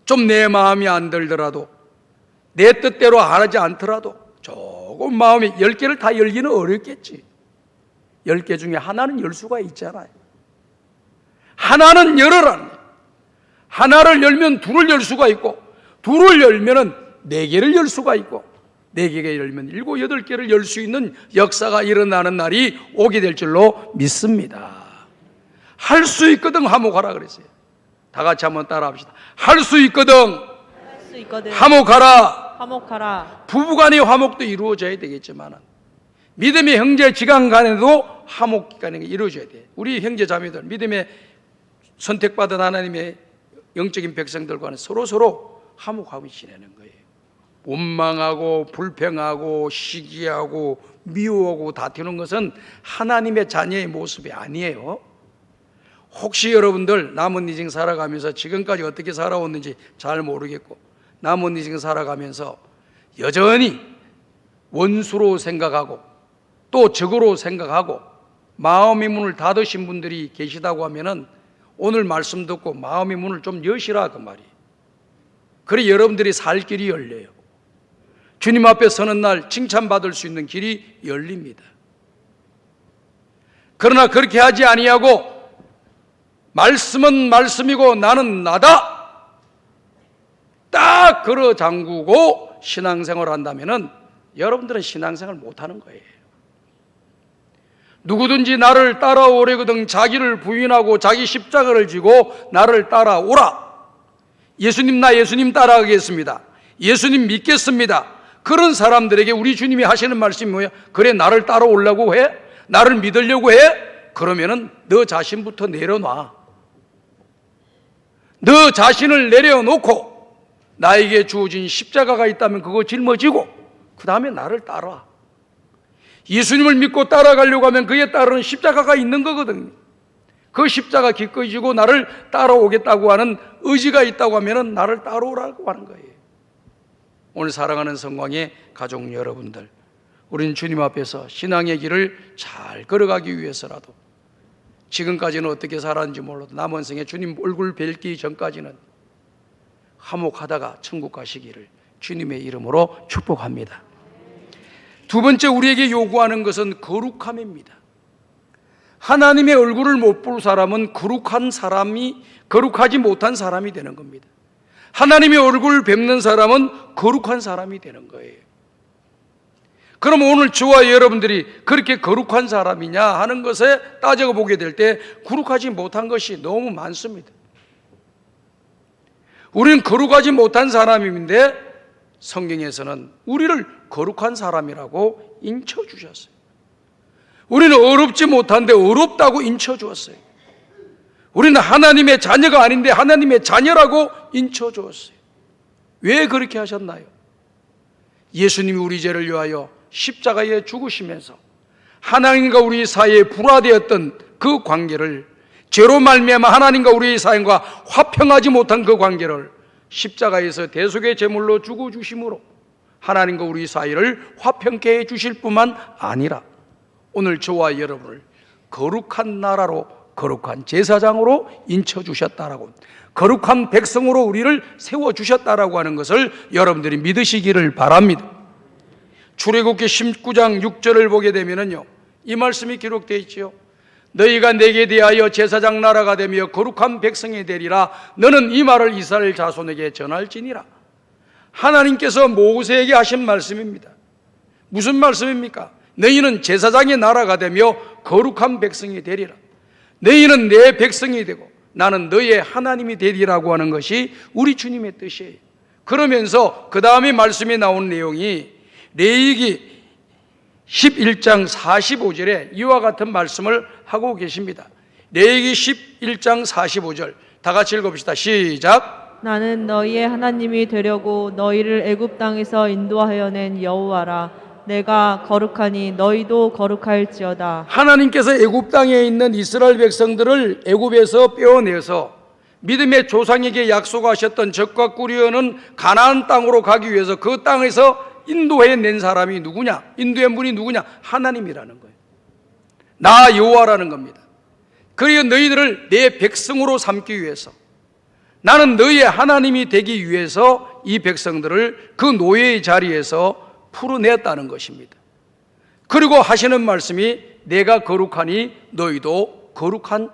좀 내 마음이 안 들더라도 내 뜻대로 하지 않더라도 조금 마음이 10개를 다 열기는 어렵겠지. 10개 중에 하나는 열 수가 있잖아요. 하나는 열어라. 하나를 열면 둘을 열 수가 있고 둘을 열면은 4개를 열 수가 있고 4개가 열면 7, 8개를 열 수 있는 역사가 일어나는 날이 오게 될 줄로 믿습니다. 할 수 있거든 화목하라 그랬어요. 다 같이 한번 따라합시다. 할 수 있거든 화목하라. 부부간의 화목도 이루어져야 되겠지만 믿음의 형제 지간 간에도 화목간에 이루어져야 돼. 우리 형제 자매들 믿음의 선택받은 하나님의 영적인 백성들과는 서로 화목하고 지내는 거예요. 원망하고 불평하고 시기하고 미워하고 다투는 것은 하나님의 자녀의 모습이 아니에요. 혹시 여러분들 남은 인생 살아가면서 지금까지 어떻게 살아왔는지 잘 모르겠고 남은 인생 살아가면서 여전히 원수로 생각하고 또 적으로 생각하고 마음의 문을 닫으신 분들이 계시다고 하면은 오늘 말씀 듣고 마음의 문을 좀 여시라 그 말이에요. 그래 여러분들이 살 길이 열려요. 주님 앞에 서는 날 칭찬받을 수 있는 길이 열립니다. 그러나 그렇게 하지 아니하고 말씀은 말씀이고 나는 나다 딱 걸어 잠그고 신앙생활을 한다면은 여러분들은 신앙생활 못하는 거예요. 누구든지 나를 따라오려거든 자기를 부인하고 자기 십자가를 지고 나를 따라오라. 예수님, 나 예수님 따라가겠습니다. 예수님 믿겠습니다. 그런 사람들에게 우리 주님이 하시는 말씀이 뭐야? 그래, 나를 따라오려고 해? 나를 믿으려고 해? 그러면은 너 자신부터 내려놔. 너 자신을 내려놓고 나에게 주어진 십자가가 있다면 그거 짊어지고 그 다음에 나를 따라. 예수님을 믿고 따라가려고 하면 그에 따르는 십자가가 있는 거거든요. 그 십자가 기꺼이 지고 나를 따라오겠다고 하는 의지가 있다고 하면 나를 따라오라고 하는 거예요. 오늘 사랑하는 성광의 가족 여러분들, 우리는 주님 앞에서 신앙의 길을 잘 걸어가기 위해서라도 지금까지는 어떻게 살았는지 몰라도 남은 생에 주님 얼굴 뵙기 전까지는 화목하다가 천국 가시기를 주님의 이름으로 축복합니다. 두 번째, 우리에게 요구하는 것은 거룩함입니다. 하나님의 얼굴을 못 볼 사람은 거룩하지 못한 사람이 되는 겁니다. 하나님의 얼굴을 뵙는 사람은 거룩한 사람이 되는 거예요. 그럼 오늘 저와 여러분들이 그렇게 거룩한 사람이냐 하는 것에 따져보게 보게 될 때 거룩하지 못한 것이 너무 많습니다. 우리는 거룩하지 못한 사람인데 성경에서는 우리를 거룩한 사람이라고 인쳐주셨어요. 우리는 어렵지 못한데 어렵다고 인쳐주었어요. 우리는 하나님의 자녀가 아닌데 하나님의 자녀라고 인쳐주었어요. 왜 그렇게 하셨나요? 예수님이 우리 죄를 위하여 십자가에 죽으시면서 하나님과 우리 사이에 불화되었던 그 관계를, 죄로 말미암아 하나님과 우리 사이가 화평하지 못한 그 관계를 십자가에서 대속의 제물로 죽어주심으로 하나님과 우리 사이를 화평케 해주실 뿐만 아니라 오늘 저와 여러분을 거룩한 나라로, 거룩한 제사장으로 인쳐주셨다라고, 거룩한 백성으로 우리를 세워주셨다라고 하는 것을 여러분들이 믿으시기를 바랍니다. 출애굽기 19장 6절을 보게 되면요, 이 말씀이 기록되어 있지요. 너희가 내게 대하여 제사장 나라가 되며 거룩한 백성이 되리라. 너는 이 말을 이스라엘 자손에게 전할지니라. 하나님께서 모세에게 하신 말씀입니다. 무슨 말씀입니까? 너희는 제사장의 나라가 되며 거룩한 백성이 되리라. 너희는 내 백성이 되고 나는 너희의 하나님이 되리라고 하는 것이 우리 주님의 뜻이에요. 그러면서 그 다음에 말씀이 나온 내용이 레위기 11장 45절에 이와 같은 말씀을 하고 계십니다. 레위기 11장 45절 다 같이 읽어봅시다. 시작. 나는 너희의 하나님이 되려고 너희를 애굽 땅에서 인도하여 낸 여호와라. 내가 거룩하니 너희도 거룩할지어다. 하나님께서 애굽 땅에 있는 이스라엘 백성들을 애굽에서 빼어내서 믿음의 조상에게 약속하셨던 적과 꿀이어는 가나안 땅으로 가기 위해서 그 땅에서 인도해낸 사람이 누구냐? 인도의 분이 누구냐? 하나님이라는 거예요. 나 여호와라는 겁니다. 그리고 너희들을 내 백성으로 삼기 위해서, 나는 너희의 하나님이 되기 위해서 이 백성들을 그 노예의 자리에서 풀어냈다는 것입니다. 그리고 하시는 말씀이 내가 거룩하니 너희도 거룩한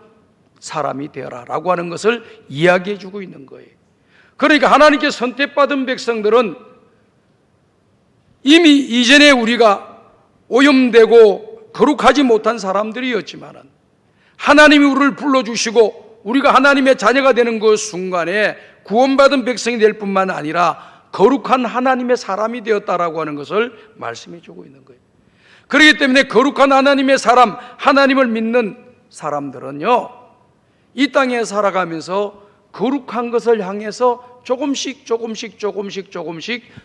사람이 되어라 라고 하는 것을 이야기해 주고 있는 거예요. 그러니까 하나님께 선택받은 백성들은 이미 이전에 우리가 오염되고 거룩하지 못한 사람들이었지만 하나님이 우리를 불러주시고 우리가 하나님의 자녀가 되는 그 순간에 구원받은 백성이 될 뿐만 아니라 거룩한 하나님의 사람이 되었다라고 하는 것을 말씀해 주고 있는 거예요. 그렇기 때문에 거룩한 하나님의 사람, 하나님을 믿는 사람들은요, 이 땅에 살아가면서 거룩한 것을 향해서 조금씩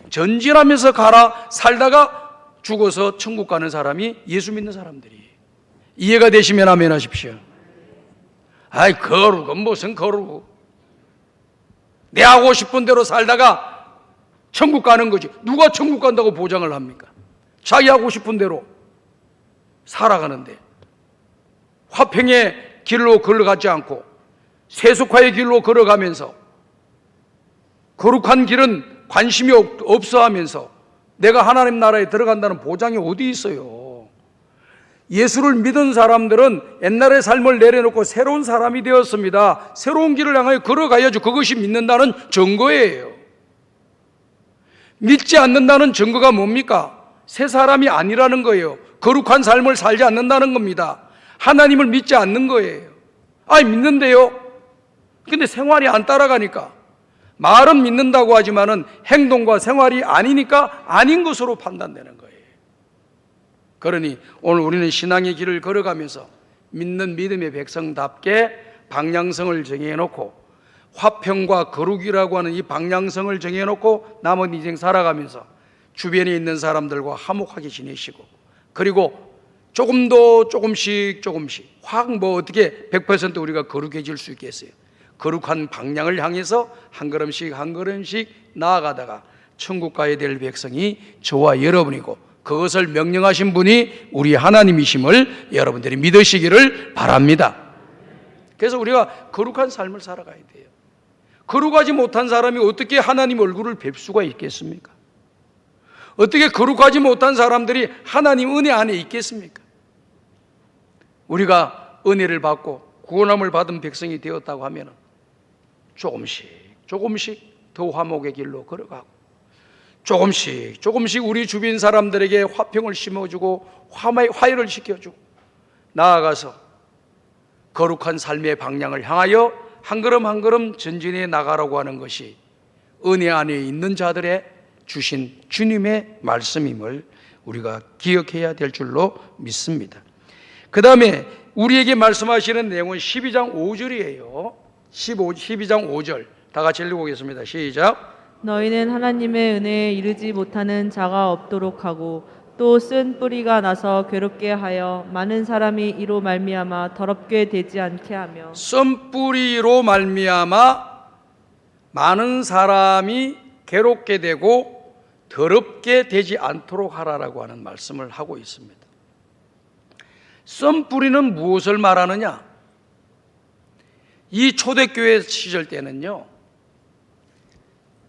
전진하면서 살다가 죽어서 천국 가는 사람이 예수 믿는 사람들이에요. 이해가 되시면 아멘 하십시오. 아이, 거룩은 무슨 거룩. 내 하고 싶은 대로 살다가 천국 가는 거지. 누가 천국 간다고 보장을 합니까? 자기 하고 싶은 대로 살아가는데 화평의 길로 걸어가지 않고 세속화의 길로 걸어가면서 거룩한 길은 관심이 없어 하면서 내가 하나님 나라에 들어간다는 보장이 어디 있어요? 예수를 믿은 사람들은 옛날의 삶을 내려놓고 새로운 사람이 되었습니다. 새로운 길을 향하여 걸어가야죠. 그것이 믿는다는 증거예요. 믿지 않는다는 증거가 뭡니까? 새 사람이 아니라는 거예요. 거룩한 삶을 살지 않는다는 겁니다. 하나님을 믿지 않는 거예요. 믿는데요. 근데 생활이 안 따라가니까, 말은 믿는다고 하지만은 행동과 생활이 아니니까 아닌 것으로 판단되는 거예요. 그러니 오늘 우리는 신앙의 길을 걸어가면서 믿는 믿음의 백성답게 방향성을 정해놓고 화평과 거룩이라고 하는 이 방향성을 정해놓고 남은 인생 살아가면서 주변에 있는 사람들과 화목하게 지내시고, 그리고 조금씩 확 어떻게 100% 우리가 거룩해질 수 있겠어요? 거룩한 방향을 향해서 한 걸음씩 나아가다가 천국 가야 될 백성이 저와 여러분이고, 그것을 명령하신 분이 우리 하나님이심을 여러분들이 믿으시기를 바랍니다. 그래서 우리가 거룩한 삶을 살아가야 돼요. 거룩하지 못한 사람이 어떻게 하나님 얼굴을 뵐 수가 있겠습니까? 어떻게 거룩하지 못한 사람들이 하나님 은혜 안에 있겠습니까? 우리가 은혜를 받고 구원함을 받은 백성이 되었다고 하면 조금씩 더 화목의 길로 걸어가고, 조금씩 우리 주변 사람들에게 화평을 심어주고 화해를 시켜주고, 나아가서 거룩한 삶의 방향을 향하여 한 걸음 전진해 나가라고 하는 것이 은혜 안에 있는 자들의 주신 주님의 말씀임을 우리가 기억해야 될 줄로 믿습니다. 그 다음에 우리에게 말씀하시는 내용은 12장 5절이에요. 12장 5절 다 같이 읽어보겠습니다. 시작. 너희는 하나님의 은혜에 이르지 못하는 자가 없도록 하고 또 쓴 뿌리가 나서 괴롭게 하여 많은 사람이 이로 말미암아 더럽게 되지 않게 하며, 쓴 뿌리로 말미암아 많은 사람이 괴롭게 되고 더럽게 되지 않도록 하라라고 하는 말씀을 하고 있습니다. 쓴 뿌리는 무엇을 말하느냐? 이 초대교회 시절 때는요,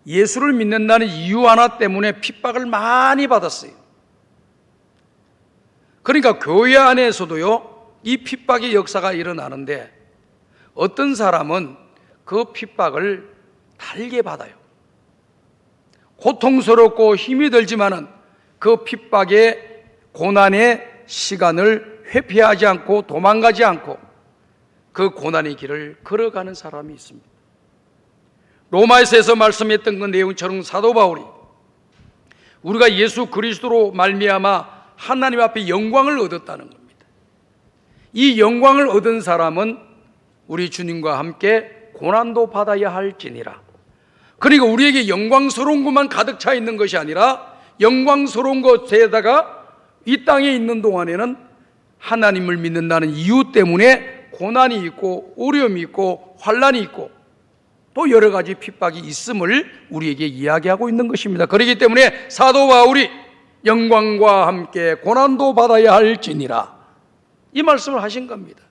예수를 믿는다는 이유 하나 때문에 핍박을 많이 받았어요. 그러니까 교회 안에서도요, 이 핍박의 역사가 일어나는데 어떤 사람은 그 핍박을 달게 받아요. 고통스럽고 힘이 들지만은 그 핍박의 고난의 시간을 회피하지 않고 도망가지 않고 그 고난의 길을 걸어가는 사람이 있습니다. 로마에서 말씀했던 그 내용처럼 사도 바울이 우리가 예수 그리스도로 말미암아 하나님 앞에 영광을 얻었다는 겁니다. 이 영광을 얻은 사람은 우리 주님과 함께 고난도 받아야 할지니라. 그러니까 우리에게 영광스러운 것만 가득 차 있는 것이 아니라 영광스러운 것에다가 이 땅에 있는 동안에는 하나님을 믿는다는 이유 때문에 고난이 있고 어려움이 있고 환난이 있고 또 여러 가지 핍박이 있음을 우리에게 이야기하고 있는 것입니다. 그렇기 때문에 사도 바울이 영광과 함께 고난도 받아야 할지니라, 이 말씀을 하신 겁니다.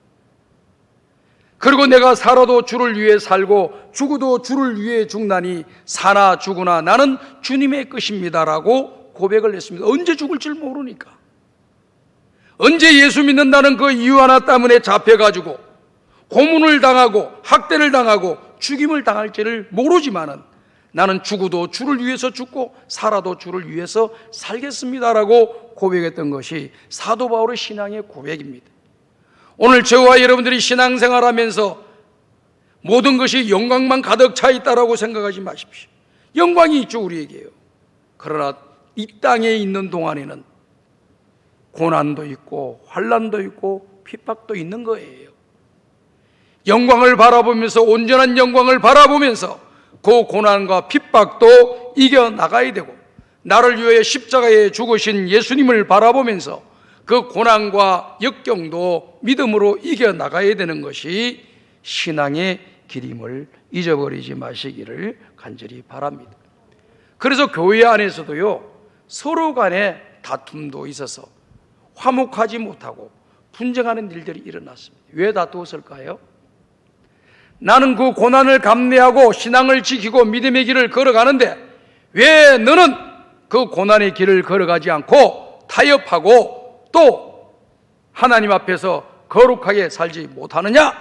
그리고 내가 살아도 주를 위해 살고 죽어도 주를 위해 죽나니 사나 죽으나 나는 주님의 것입니다라고 고백을 했습니다. 언제 죽을지 모르니까, 언제 예수 믿는다는 그 이유 하나 때문에 잡혀가지고 고문을 당하고 학대를 당하고 죽임을 당할지를 모르지만은 나는 죽어도 주를 위해서 죽고 살아도 주를 위해서 살겠습니다라고 고백했던 것이 사도 바울의 신앙의 고백입니다. 오늘 저와 여러분들이 신앙생활하면서 모든 것이 영광만 가득 차 있다라고 생각하지 마십시오. 영광이 있죠, 우리에게요. 그러나 이 땅에 있는 동안에는 고난도 있고 환난도 있고 핍박도 있는 거예요. 영광을 바라보면서, 온전한 영광을 바라보면서 그 고난과 핍박도 이겨나가야 되고, 나를 위해 십자가에 죽으신 예수님을 바라보면서 그 고난과 역경도 믿음으로 이겨나가야 되는 것이 신앙의 길임을 잊어버리지 마시기를 간절히 바랍니다. 그래서 교회 안에서도요, 서로 간에 다툼도 있어서 화목하지 못하고 분쟁하는 일들이 일어났습니다. 왜 다투었을까요? 나는 그 고난을 감내하고 신앙을 지키고 믿음의 길을 걸어가는데 왜 너는 그 고난의 길을 걸어가지 않고 타협하고 또 하나님 앞에서 거룩하게 살지 못하느냐,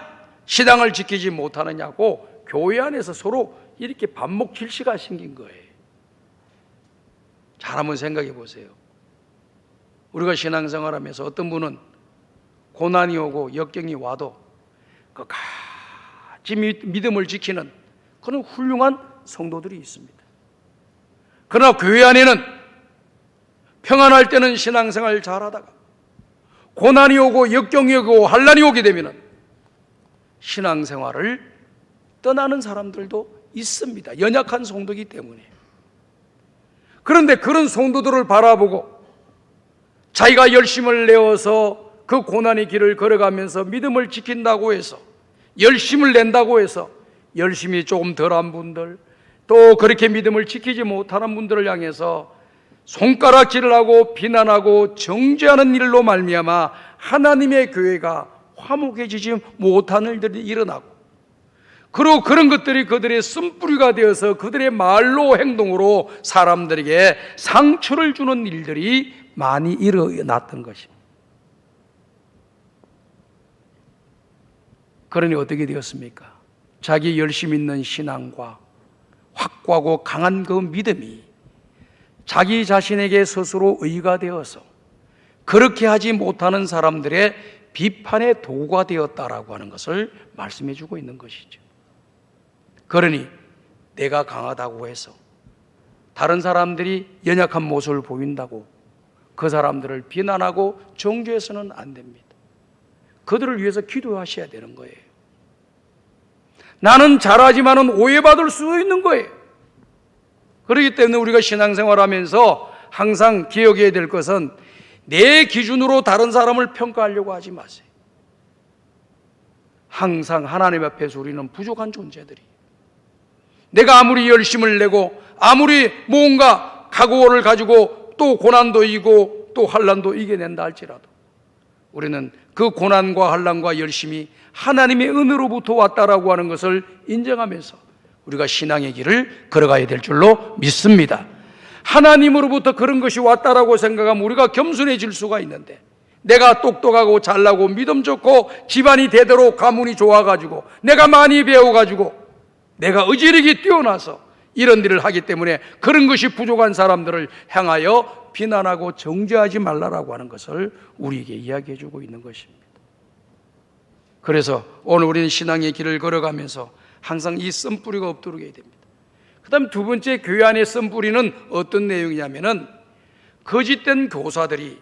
신앙을 지키지 못하느냐고 교회 안에서 서로 이렇게 반목질시가 생긴 거예요. 잘 한번 생각해 보세요. 우리가 신앙생활하면서 어떤 분은 고난이 오고 역경이 와도 끝까지 믿음을 지키는 그런 훌륭한 성도들이 있습니다. 그러나 교회 안에는 평안할 때는 신앙생활 잘하다가 고난이 오고 역경이 오고 환난이 오게 되면 신앙생활을 떠나는 사람들도 있습니다. 연약한 성도이기 때문에. 그런데 그런 성도들을 바라보고 자기가 열심을 내어서 그 고난의 길을 걸어가면서 믿음을 지킨다고 해서 열심을 낸다고 해서 열심히 조금 덜한 분들, 또 그렇게 믿음을 지키지 못하는 분들을 향해서 손가락질을 하고 비난하고 정죄하는 일로 말미암아 하나님의 교회가 화목해지지 못하는 일들이 일어나고, 그리고 그런 것들이 그들의 쓴뿌리가 되어서 그들의 말로 행동으로 사람들에게 상처를 주는 일들이 많이 일어났던 것입니다. 그러니 어떻게 되었습니까? 자기 열심 있는 신앙과 확고하고 강한 그 믿음이 자기 자신에게 스스로 의가 되어서 그렇게 하지 못하는 사람들의 비판의 도구가 되었다라고 하는 것을 말씀해 주고 있는 것이죠. 그러니 내가 강하다고 해서 다른 사람들이 연약한 모습을 보인다고 그 사람들을 비난하고 정죄해서는 안 됩니다. 그들을 위해서 기도하셔야 되는 거예요. 나는 잘하지만은 오해받을 수도 있는 거예요. 그렇기 때문에 우리가 신앙생활하면서 항상 기억해야 될 것은 내 기준으로 다른 사람을 평가하려고 하지 마세요. 항상 하나님 앞에서 우리는 부족한 존재들이, 내가 아무리 열심을 내고 아무리 뭔가 각오를 가지고 또 고난도 이기고 또 환난도 이겨낸다 할지라도 우리는 그 고난과 환난과 열심이 하나님의 은혜로부터 왔다라고 하는 것을 인정하면서 우리가 신앙의 길을 걸어가야 될 줄로 믿습니다. 하나님으로부터 그런 것이 왔다라고 생각하면 우리가 겸손해질 수가 있는데, 내가 똑똑하고 잘나고 믿음 좋고 집안이 대대로 가문이 좋아가지고 내가 많이 배워가지고 내가 의지력이 뛰어나서 이런 일을 하기 때문에 그런 것이 부족한 사람들을 향하여 비난하고 정죄하지 말라라고 하는 것을 우리에게 이야기해 주고 있는 것입니다. 그래서 오늘 우리는 신앙의 길을 걸어가면서 항상 이 쓴뿌리가 없도록 해야 됩니다. 그 다음 두 번째, 교회 안의 쓴뿌리는 어떤 내용이냐면은 거짓된 교사들이,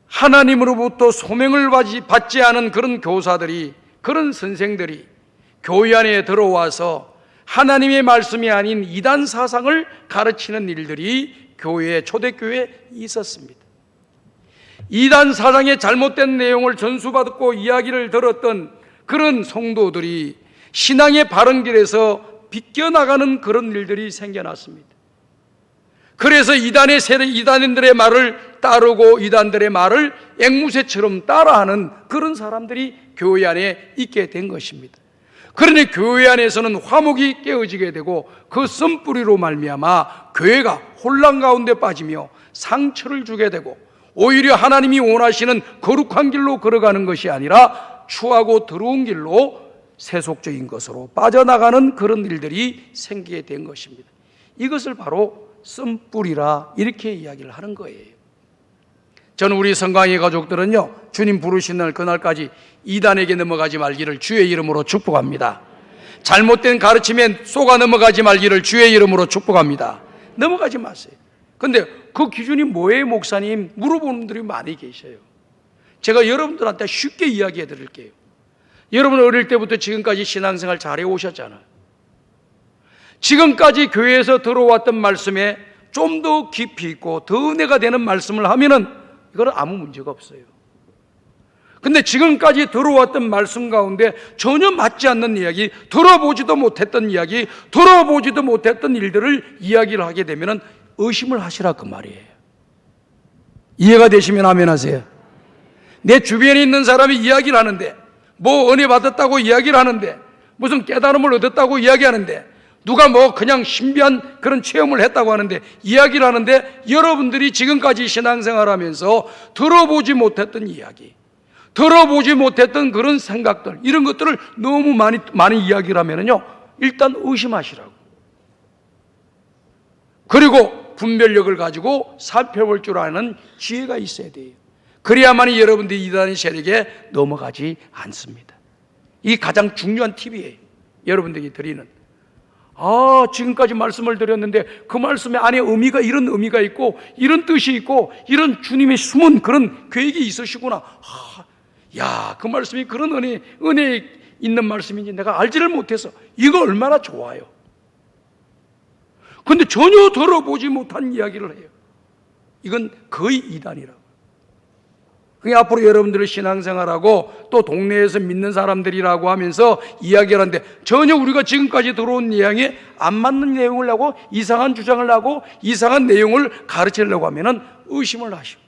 하나님으로부터 소명을 받지 않은 그런 교사들이, 그런 선생들이 교회 안에 들어와서 하나님의 말씀이 아닌 이단 사상을 가르치는 일들이 교회에, 초대교회에 있었습니다. 이단 사상의 잘못된 내용을 전수받고 이야기를 들었던 그런 성도들이 신앙의 바른 길에서 비껴나가는 그런 일들이 생겨났습니다. 그래서 이단인들의 말을 따르고 이단들의 말을 앵무새처럼 따라하는 그런 사람들이 교회 안에 있게 된 것입니다. 그러니 교회 안에서는 화목이 깨어지게 되고 그 쓴뿌리로 말미암아 교회가 혼란 가운데 빠지며 상처를 주게 되고 오히려 하나님이 원하시는 거룩한 길로 걸어가는 것이 아니라 추하고 더러운 길로 세속적인 것으로 빠져나가는 그런 일들이 생기게 된 것입니다. 이것을 바로 쓴뿌리라 이렇게 이야기를 하는 거예요. 저는 우리 성강의 가족들은요, 주님 부르신 날 그날까지 이단에게 넘어가지 말기를 주의 이름으로 축복합니다. 잘못된 가르침에 쏘가 넘어가지 말기를 주의 이름으로 축복합니다. 넘어가지 마세요. 근데 그 기준이 뭐예요, 목사님? 물어보는 분들이 많이 계셔요. 제가 여러분들한테 쉽게 이야기해 드릴게요. 여러분 어릴 때부터 지금까지 신앙생활 잘해 오셨잖아요. 지금까지 교회에서 들어왔던 말씀에 좀 더 깊이 있고 더 은혜가 되는 말씀을 하면은 이거는 아무 문제가 없어요. 근데 지금까지 들어왔던 말씀 가운데 전혀 맞지 않는 이야기, 들어보지도 못했던 이야기, 들어보지도 못했던 일들을 이야기를 하게 되면은 의심을 하시라 그 말이에요. 이해가 되시면 아멘 하세요. 내 주변에 있는 사람이 이야기를 하는데, 뭐 은혜 받았다고 이야기를 하는데, 무슨 깨달음을 얻었다고 이야기하는데, 누가 뭐 그냥 신비한 그런 체험을 했다고 하는데 이야기를 하는데, 여러분들이 지금까지 신앙생활하면서 들어보지 못했던 이야기, 들어보지 못했던 그런 생각들, 이런 것들을 너무 많이 이야기를 하면은요, 일단 의심하시라고. 그리고 분별력을 가지고 살펴볼 줄 아는 지혜가 있어야 돼요. 그래야만이 여러분들이 이단의 세력에 넘어가지 않습니다. 이게 가장 중요한 팁이에요. 여러분들이 드리는. 지금까지 말씀을 드렸는데 그 말씀에 안에 의미가 이런 의미가 있고 이런 뜻이 있고 이런 주님의 숨은 그런 계획이 있으시구나. 그 말씀이 그런 은혜에 있는 말씀인지 내가 알지를 못해서 이거 얼마나 좋아요. 근데 전혀 들어보지 못한 이야기를 해요. 이건 거의 이단이라고. 그게 앞으로 여러분들의 신앙생활하고 또 동네에서 믿는 사람들이라고 하면서 이야기를 하는데 전혀 우리가 지금까지 들어온 내용에 안 맞는 내용을 하고 이상한 주장을 하고 이상한 내용을 가르치려고 하면은 의심을 하시고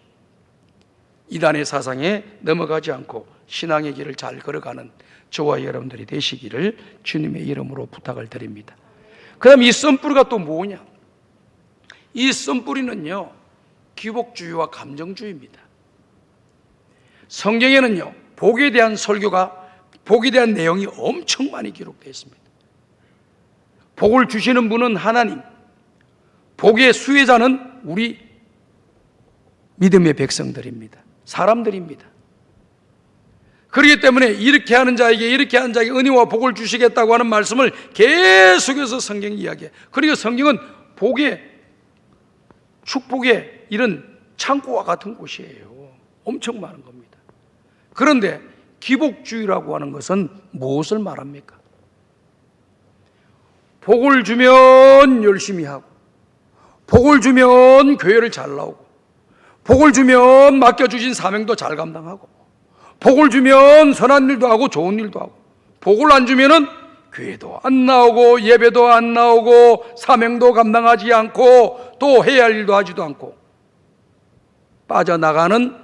이단의 사상에 넘어가지 않고 신앙의 길을 잘 걸어가는 저와 여러분들이 되시기를 주님의 이름으로 부탁을 드립니다. 그 다음 이 썸뿌리가 또 뭐냐? 이 썸뿌리는요, 기복주의와 감정주의입니다. 성경에는요, 복에 대한 설교가, 복에 대한 내용이 엄청 많이 기록되어 있습니다. 복을 주시는 분은 하나님, 복의 수혜자는 우리 믿음의 백성들입니다. 사람들입니다. 그렇기 때문에 이렇게 하는 자에게 이렇게 하는 자에게 은혜와 복을 주시겠다고 하는 말씀을 계속해서 성경이 이야기해요. 그러니까 성경은 복의, 축복의 이런 창고와 같은 곳이에요. 엄청 많은 겁니다. 그런데 기복주의라고 하는 것은 무엇을 말합니까? 복을 주면 열심히 하고, 복을 주면 교회를 잘 나오고, 복을 주면 맡겨주신 사명도 잘 감당하고, 복을 주면 선한 일도 하고 좋은 일도 하고, 복을 안 주면은 교회도 안 나오고 예배도 안 나오고 사명도 감당하지 않고 또 해야 할 일도 하지도 않고 빠져나가는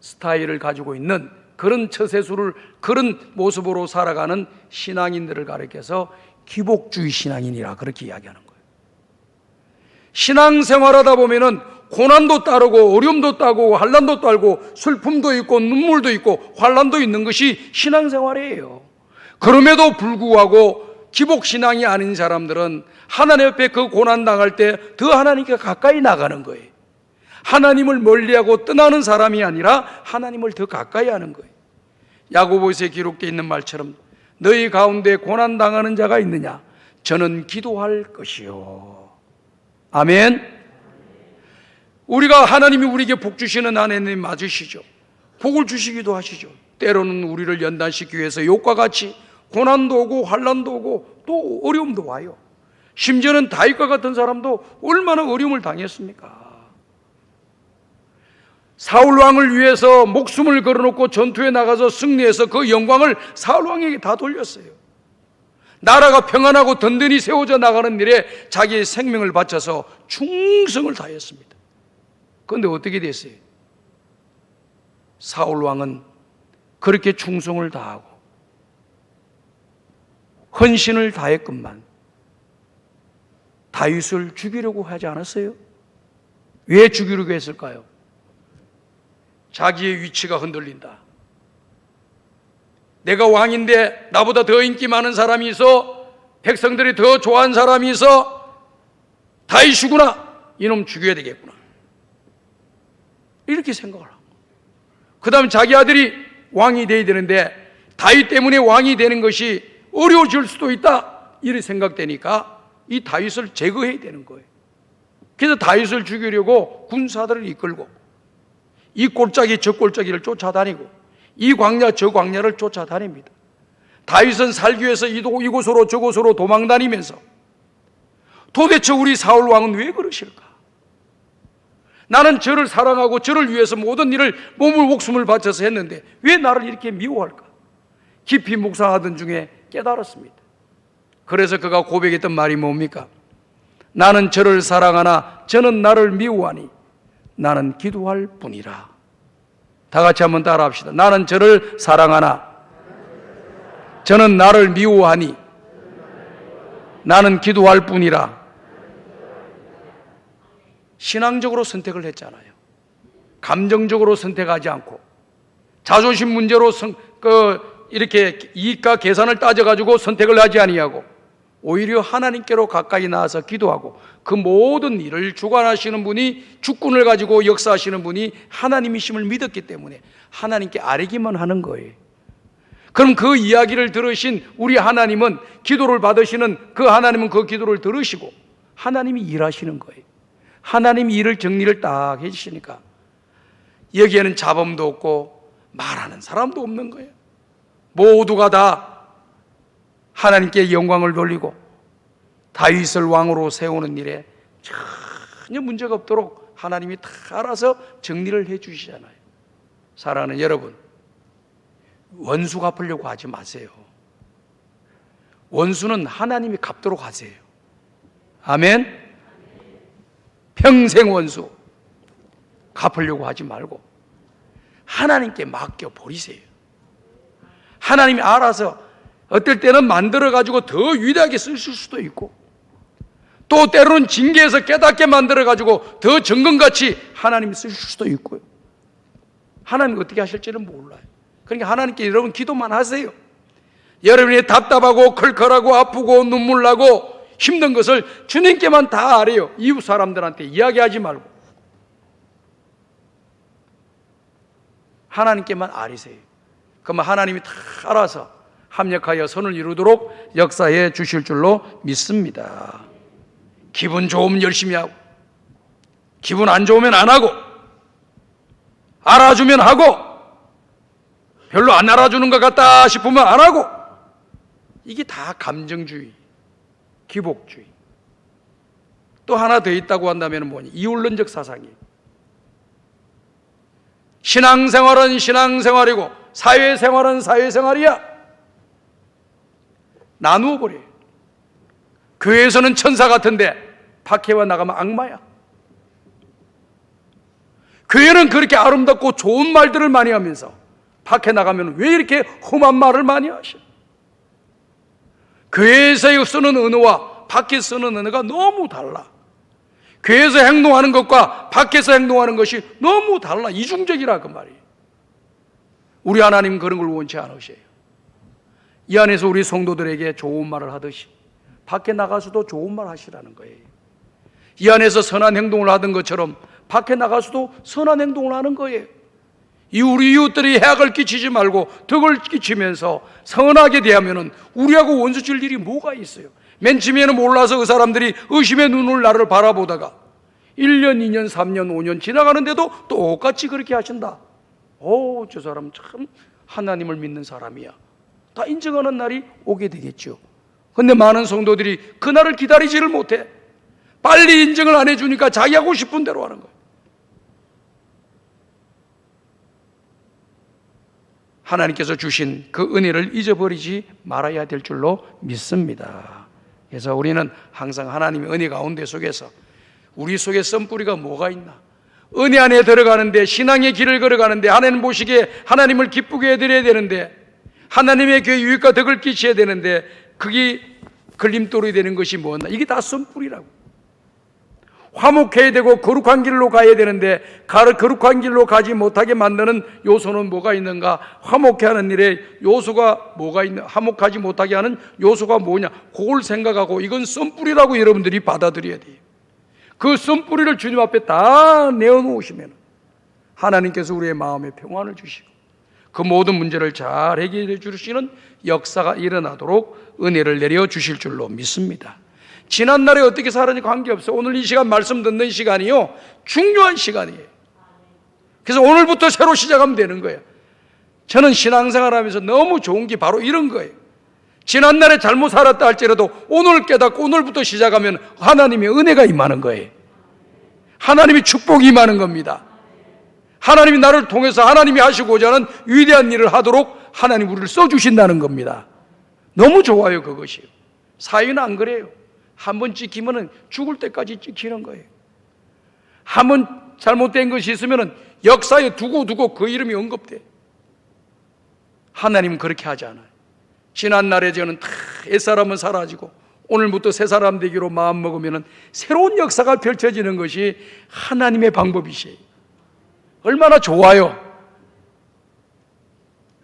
스타일을 가지고 있는 그런 처세술을, 그런 모습으로 살아가는 신앙인들을 가리켜서 기복주의 신앙인이라 그렇게 이야기하는 거예요. 신앙생활하다 보면은 고난도 따르고 어려움도 따르고 환난도 따르고 슬픔도 있고 눈물도 있고 환난도 있는 것이 신앙생활이에요. 그럼에도 불구하고 기복신앙이 아닌 사람들은 하나님 앞에 그 고난 당할 때 더 하나님께 가까이 나가는 거예요. 하나님을 멀리하고 떠나는 사람이 아니라 하나님을 더 가까이 하는 거예요. 야고보서에 기록되어 있는 말처럼 너희 가운데 고난 당하는 자가 있느냐? 저는 기도할 것이요. 아멘. 우리가 하나님이 우리에게 복 주시는 하나님 맞으시죠. 복을 주시기도 하시죠. 때로는 우리를 연단시키기 위해서 욕과 같이 고난도 오고 환난도 오고 또 어려움도 와요. 심지어는 다윗과 같은 사람도 얼마나 어려움을 당했습니까? 사울 왕을 위해서 목숨을 걸어놓고 전투에 나가서 승리해서 그 영광을 사울 왕에게 다 돌렸어요. 나라가 평안하고 든든히 세워져 나가는 일에 자기의 생명을 바쳐서 충성을 다했습니다. 그런데 어떻게 됐어요? 사울 왕은 그렇게 충성을 다하고 헌신을 다했건만 다윗을 죽이려고 하지 않았어요? 왜 죽이려고 했을까요? 자기의 위치가 흔들린다. 내가 왕인데 나보다 더 인기 많은 사람이 있어, 백성들이 더 좋아하는 사람이 있어, 다윗이구나, 이놈 죽여야 되겠구나, 이렇게 생각을 하고, 그 다음 자기 아들이 왕이 돼야 되는데 다윗 때문에 왕이 되는 것이 어려워질 수도 있다, 이렇게 생각되니까 이 다윗을 제거해야 되는 거예요. 그래서 다윗을 죽이려고 군사들을 이끌고 이 골짜기 저 골짜기를 쫓아다니고 이 광야 저 광야를 쫓아다닙니다. 다윗은 살기 위해서 이곳으로 저곳으로 도망다니면서 도대체 우리 사울 왕은 왜 그러실까? 나는 저를 사랑하고 저를 위해서 모든 일을 몸을 목숨을 바쳐서 했는데 왜 나를 이렇게 미워할까? 깊이 묵상하던 중에 깨달았습니다. 그래서 그가 고백했던 말이 뭡니까? 나는 저를 사랑하나 저는 나를 미워하니 나는 기도할 뿐이라. 다 같이 한번 따라 합시다. 나는 저를 사랑하나 저는 나를 미워하니 나는 기도할 뿐이라. 신앙적으로 선택을 했잖아요. 감정적으로 선택하지 않고 자존심 문제로 이렇게 이익과 계산을 따져가지고 선택을 하지 아니하고 오히려 하나님께로 가까이 나와서 기도하고 그 모든 일을 주관하시는 분이, 주권을 가지고 역사하시는 분이 하나님이심을 믿었기 때문에 하나님께 아뢰기만 하는 거예요. 그럼 그 이야기를 들으신 우리 하나님은, 기도를 받으시는 그 하나님은 그 기도를 들으시고 하나님이 일하시는 거예요. 하나님이 일을 정리를 딱 해주시니까 여기에는 자범도 없고 말하는 사람도 없는 거예요. 모두가 다 하나님께 영광을 돌리고 다윗을 왕으로 세우는 일에 전혀 문제가 없도록 하나님이 다 알아서 정리를 해 주시잖아요. 사랑하는 여러분, 원수 갚으려고 하지 마세요. 원수는 하나님이 갚도록 하세요. 아멘. 평생 원수 갚으려고 하지 말고 하나님께 맡겨 버리세요. 하나님이 알아서 어떨 때는 만들어 가지고 더 위대하게 쓰실 수도 있고, 또 때로는 징계해서 깨닫게 만들어 가지고 더 정금같이 하나님이 쓰실 수도 있고요. 하나님이 어떻게 하실지는 몰라요. 그러니까 하나님께 여러분 기도만 하세요. 여러분이 답답하고 컬컬하고 아프고 눈물 나고 힘든 것을 주님께만 다 아래요. 이웃 사람들한테 이야기하지 말고 하나님께만 아리세요. 그러면 하나님이 다 알아서 합력하여 선을 이루도록 역사해 주실 줄로 믿습니다. 기분 좋으면 열심히 하고, 기분 안 좋으면 안 하고, 알아주면 하고, 별로 안 알아주는 것 같다 싶으면 안 하고, 이게 다 감정주의, 기복주의. 또 하나 더 있다고 한다면 뭐니? 이원론적 사상이에요. 신앙생활은 신앙생활이고 사회생활은 사회생활이야. 나누어 버려요. 교회에서는 천사 같은데 밖에와 나가면 악마야. 교회는 그렇게 아름답고 좋은 말들을 많이 하면서 밖에 나가면 왜 이렇게 험한 말을 많이 하셔? 교회에서 쓰는 언어와 밖에 쓰는 언어가 너무 달라. 교회에서 행동하는 것과 밖에서 행동하는 것이 너무 달라. 이중적이라 그 말이에요. 우리 하나님은 그런 걸 원치 않으셔요. 이 안에서 우리 성도들에게 좋은 말을 하듯이 밖에 나가서도 좋은 말 하시라는 거예요. 이 안에서 선한 행동을 하던 것처럼 밖에 나가서도 선한 행동을 하는 거예요. 우리 이웃들이 해악을 끼치지 말고 덕을 끼치면서 선하게 대하면 우리하고 원수질 일이 뭐가 있어요? 맨 처음에는 몰라서 그 사람들이 의심의 눈을 나를 바라보다가 1년, 2년, 3년, 5년 지나가는데도 똑같이 그렇게 하신다. 오, 저 사람 참 하나님을 믿는 사람이야. 다 인정하는 날이 오게 되겠죠. 그런데 많은 성도들이 그날을 기다리지를 못해. 빨리 인정을 안 해주니까 자기 하고 싶은 대로 하는 거예요. 하나님께서 주신 그 은혜를 잊어버리지 말아야 될 줄로 믿습니다. 그래서 우리는 항상 하나님의 은혜 가운데 속에서 우리 속에 썬뿌리가 뭐가 있나? 은혜 안에 들어가는데, 신앙의 길을 걸어가는데, 하나님 보시기에 하나님을 기쁘게 해드려야 되는데, 하나님의 교회 유익과 덕을 끼쳐야 되는데, 그게 걸림돌이 되는 것이 뭐였나? 이게 다 썬뿌리라고. 화목해야 되고 거룩한 길로 가야 되는데 거룩한 길로 가지 못하게 만드는 요소는 뭐가 있는가? 화목해 하는 일에 요소가 뭐가 있나? 화목하지 못하게 하는 요소가 뭐냐? 그걸 생각하고 이건 썬뿌리라고 여러분들이 받아들여야 돼요. 그 썬뿌리를 주님 앞에 다 내어놓으시면 하나님께서 우리의 마음에 평안을 주시고 그 모든 문제를 잘 해결해 주시는 역사가 일어나도록 은혜를 내려 주실 줄로 믿습니다. 지난날에 어떻게 살았는지 관계없어요. 오늘 이 시간 말씀 듣는 시간이요, 중요한 시간이에요. 그래서 오늘부터 새로 시작하면 되는 거예요. 저는 신앙생활하면서 너무 좋은 게 바로 이런 거예요. 지난날에 잘못 살았다 할지라도 오늘 깨닫고 오늘부터 시작하면 하나님의 은혜가 임하는 거예요. 하나님의 축복이 임하는 겁니다. 하나님이 나를 통해서 하나님이 하시고자 하는 위대한 일을 하도록 하나님 우리를 써주신다는 겁니다. 너무 좋아요, 그것이. 사회는 안 그래요. 한번 찍히면 죽을 때까지 찍히는 거예요. 한번 잘못된 것이 있으면 역사에 두고 그 이름이 언급돼. 하나님은 그렇게 하지 않아요. 지난날에 저는 다 옛사람은 사라지고 오늘부터 새 사람 되기로 마음먹으면 새로운 역사가 펼쳐지는 것이 하나님의 방법이시에요. 얼마나 좋아요.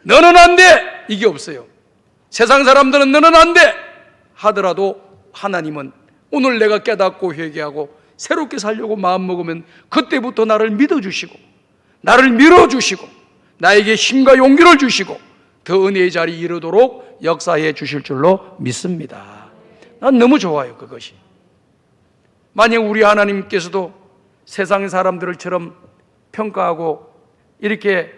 너는 안 돼! 이게 없어요. 세상 사람들은 너는 안 돼! 하더라도 하나님은 오늘 내가 깨닫고 회개하고 새롭게 살려고 마음먹으면 그때부터 나를 믿어주시고 나를 밀어주시고 나에게 힘과 용기를 주시고 더 은혜의 자리에 이르도록 역사해 주실 줄로 믿습니다. 난 너무 좋아요, 그것이. 만약 우리 하나님께서도 세상의 사람들처럼 평가하고 이렇게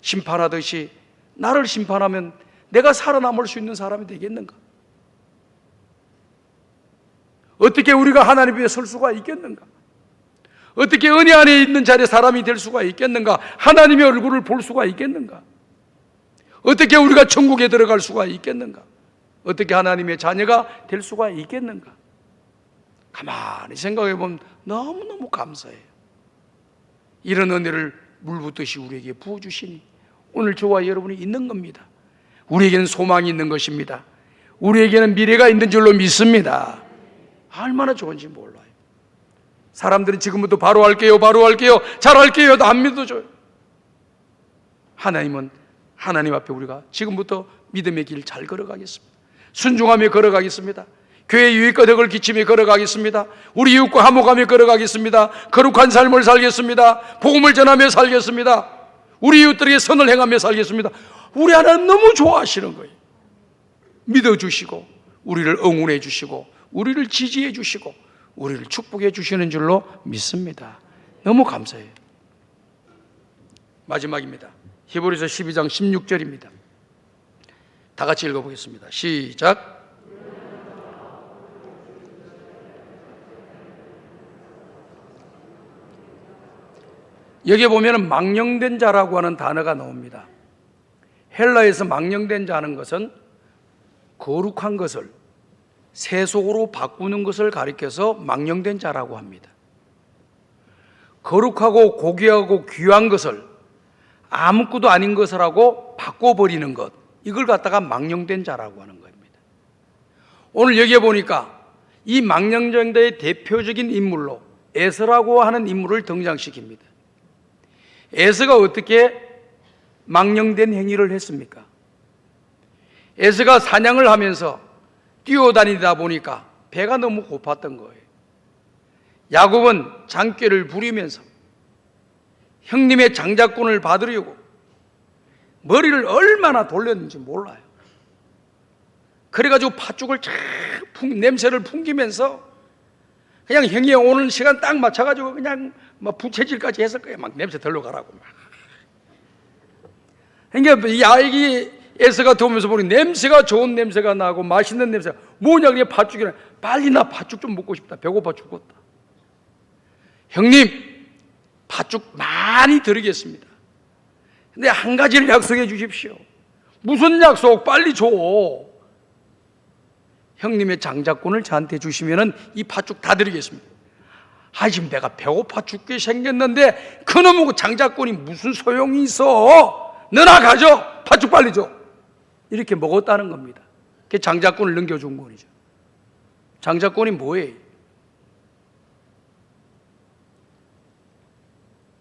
심판하듯이 나를 심판하면 내가 살아남을 수 있는 사람이 되겠는가? 어떻게 우리가 하나님 앞에 설 수가 있겠는가? 어떻게 은혜 안에 있는 자리에 사람이 될 수가 있겠는가? 하나님의 얼굴을 볼 수가 있겠는가? 어떻게 우리가 천국에 들어갈 수가 있겠는가? 어떻게 하나님의 자녀가 될 수가 있겠는가? 가만히 생각해 보면 너무너무 감사해요. 이런 은혜를 물붓듯이 우리에게 부어주시니 오늘 저와 여러분이 있는 겁니다. 우리에게는 소망이 있는 것입니다. 우리에게는 미래가 있는 줄로 믿습니다. 얼마나 좋은지 몰라요. 사람들은 지금부터 바로 할게요, 잘할게요 안 믿어줘요. 하나님은 하나님 앞에 우리가 지금부터 믿음의 길 잘 걸어가겠습니다. 순종하며 걸어가겠습니다. 교회 유익과 덕을 기치며 걸어가겠습니다. 우리 이웃과 화목하며 걸어가겠습니다. 거룩한 삶을 살겠습니다. 복음을 전하며 살겠습니다. 우리 이웃들에게 선을 행하며 살겠습니다. 우리 하나님 너무 좋아하시는 거예요. 믿어주시고 우리를 응원해 주시고 우리를 지지해 주시고 우리를 축복해 주시는 줄로 믿습니다. 너무 감사해요. 마지막입니다. 히브리서 12장 16절입니다. 다 같이 읽어보겠습니다. 시작. 여기에 보면 망령된 자라고 하는 단어가 나옵니다. 헬라에서 망령된 자는 것은 거룩한 것을 세속으로 바꾸는 것을 가리켜서 망령된 자라고 합니다. 거룩하고 고귀하고 귀한 것을 아무것도 아닌 것을 하고 바꿔버리는 것, 이걸 갖다가 망령된 자라고 하는 겁니다. 오늘 여기에 보니까 이 망령된 자의 대표적인 인물로 에서라고 하는 인물을 등장시킵니다. 에서가 어떻게 망령된 행위를 했습니까? 에서가 사냥을 하면서 뛰어다니다 보니까 배가 너무 고팠던 거예요. 야곱은 장꾀를 부리면서 형님의 장자권을 받으려고 머리를 얼마나 돌렸는지 몰라요. 그래가지고 팥죽을 냄새를 풍기면서 그냥 형이 오는 시간 딱 맞춰가지고 그냥 막 부채질까지 했을 거예요. 막 냄새 덜러 가라고 막. 그러니까 이 아이기 에서가 들어오면서 보니 냄새가 좋은 냄새가 나고 맛있는 냄새가 뭐냐 그냥 팥죽이라. 빨리 나 팥죽 좀 먹고 싶다. 배고파 죽겠다. 형님 팥죽 많이 드리겠습니다. 근데 한 가지를 약속해 주십시오. 무슨 약속? 빨리 줘. 형님의 장자권을 저한테 주시면은 이 팥죽 다 드리겠습니다. 지금 내가 배고파 죽게 생겼는데 그놈의 장자권이 무슨 소용이 있어? 너나 가져. 팥죽 빨리 줘. 이렇게 먹었다는 겁니다. 그게 장자권을 넘겨준 거죠. 장자권이 뭐예요?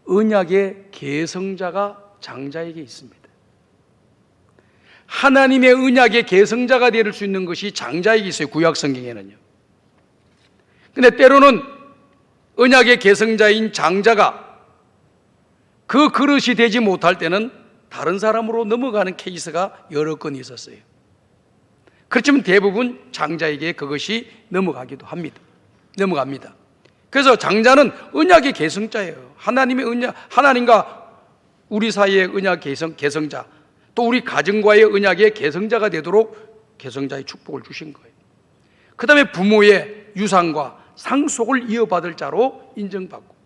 언약의 계승자가 장자에게 있습니다. 하나님의 언약의 계승자가 될 수 있는 것이 장자에게 있어요. 구약 성경에는요. 근데 때로는 언약의 계승자인 장자가 그 그릇이 되지 못할 때는 다른 사람으로 넘어가는 케이스가 여러 건 있었어요. 그렇지만 대부분 장자에게 그것이 넘어갑니다. 그래서 장자는 언약의 계승자예요. 하나님의 언약, 하나님과 우리 사이의 언약 계승자, 또 우리 가정과의 언약의 계승자가 되도록 계승자의 축복을 주신 거예요. 그 다음에 부모의 유산과 상속을 이어받을 자로 인정받고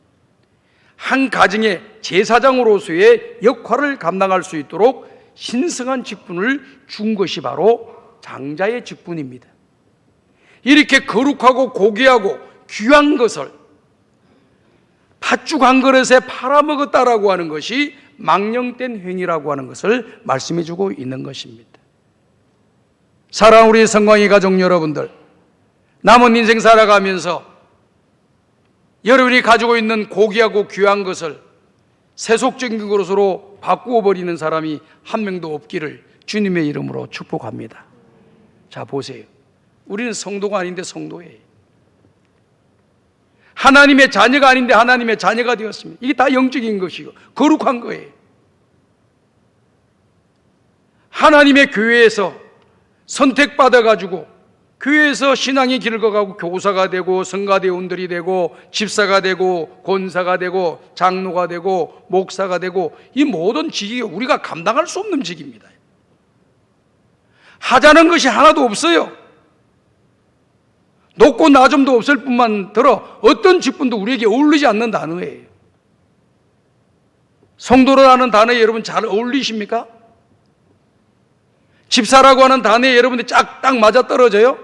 한 가정의 제사장으로서의 역할을 감당할 수 있도록 신성한 직분을 준 것이 바로 장자의 직분입니다. 이렇게 거룩하고 고귀하고 귀한 것을 팥죽 한 그릇에 팔아먹었다라고 하는 것이 망령된 행위라고 하는 것을 말씀해 주고 있는 것입니다. 사랑하는 우리 성광이 가족 여러분들, 남은 인생 살아가면서 여러분이 가지고 있는 고귀하고 귀한 것을 세속적인 것으로 바꾸어 버리는 사람이 한 명도 없기를 주님의 이름으로 축복합니다. 자, 보세요. 우리는 성도가 아닌데 성도예요. 하나님의 자녀가 아닌데 하나님의 자녀가 되었습니다. 이게 다 영적인 것이고 거룩한 거예요. 하나님의 교회에서 선택받아가지고 교회에서 신앙의 길을 걸어가고 교사가 되고 성가대원들이 되고 집사가 되고 권사가 되고 장로가 되고 목사가 되고 이 모든 직이 우리가 감당할 수 없는 직입니다. 하자는 것이 하나도 없어요. 높고 낮음도 없을 뿐만 들어 어떤 직분도 우리에게 어울리지 않는 단어예요. 성도라는 단어에 여러분 잘 어울리십니까? 집사라고 하는 단어에 여러분들이 딱 맞아떨어져요?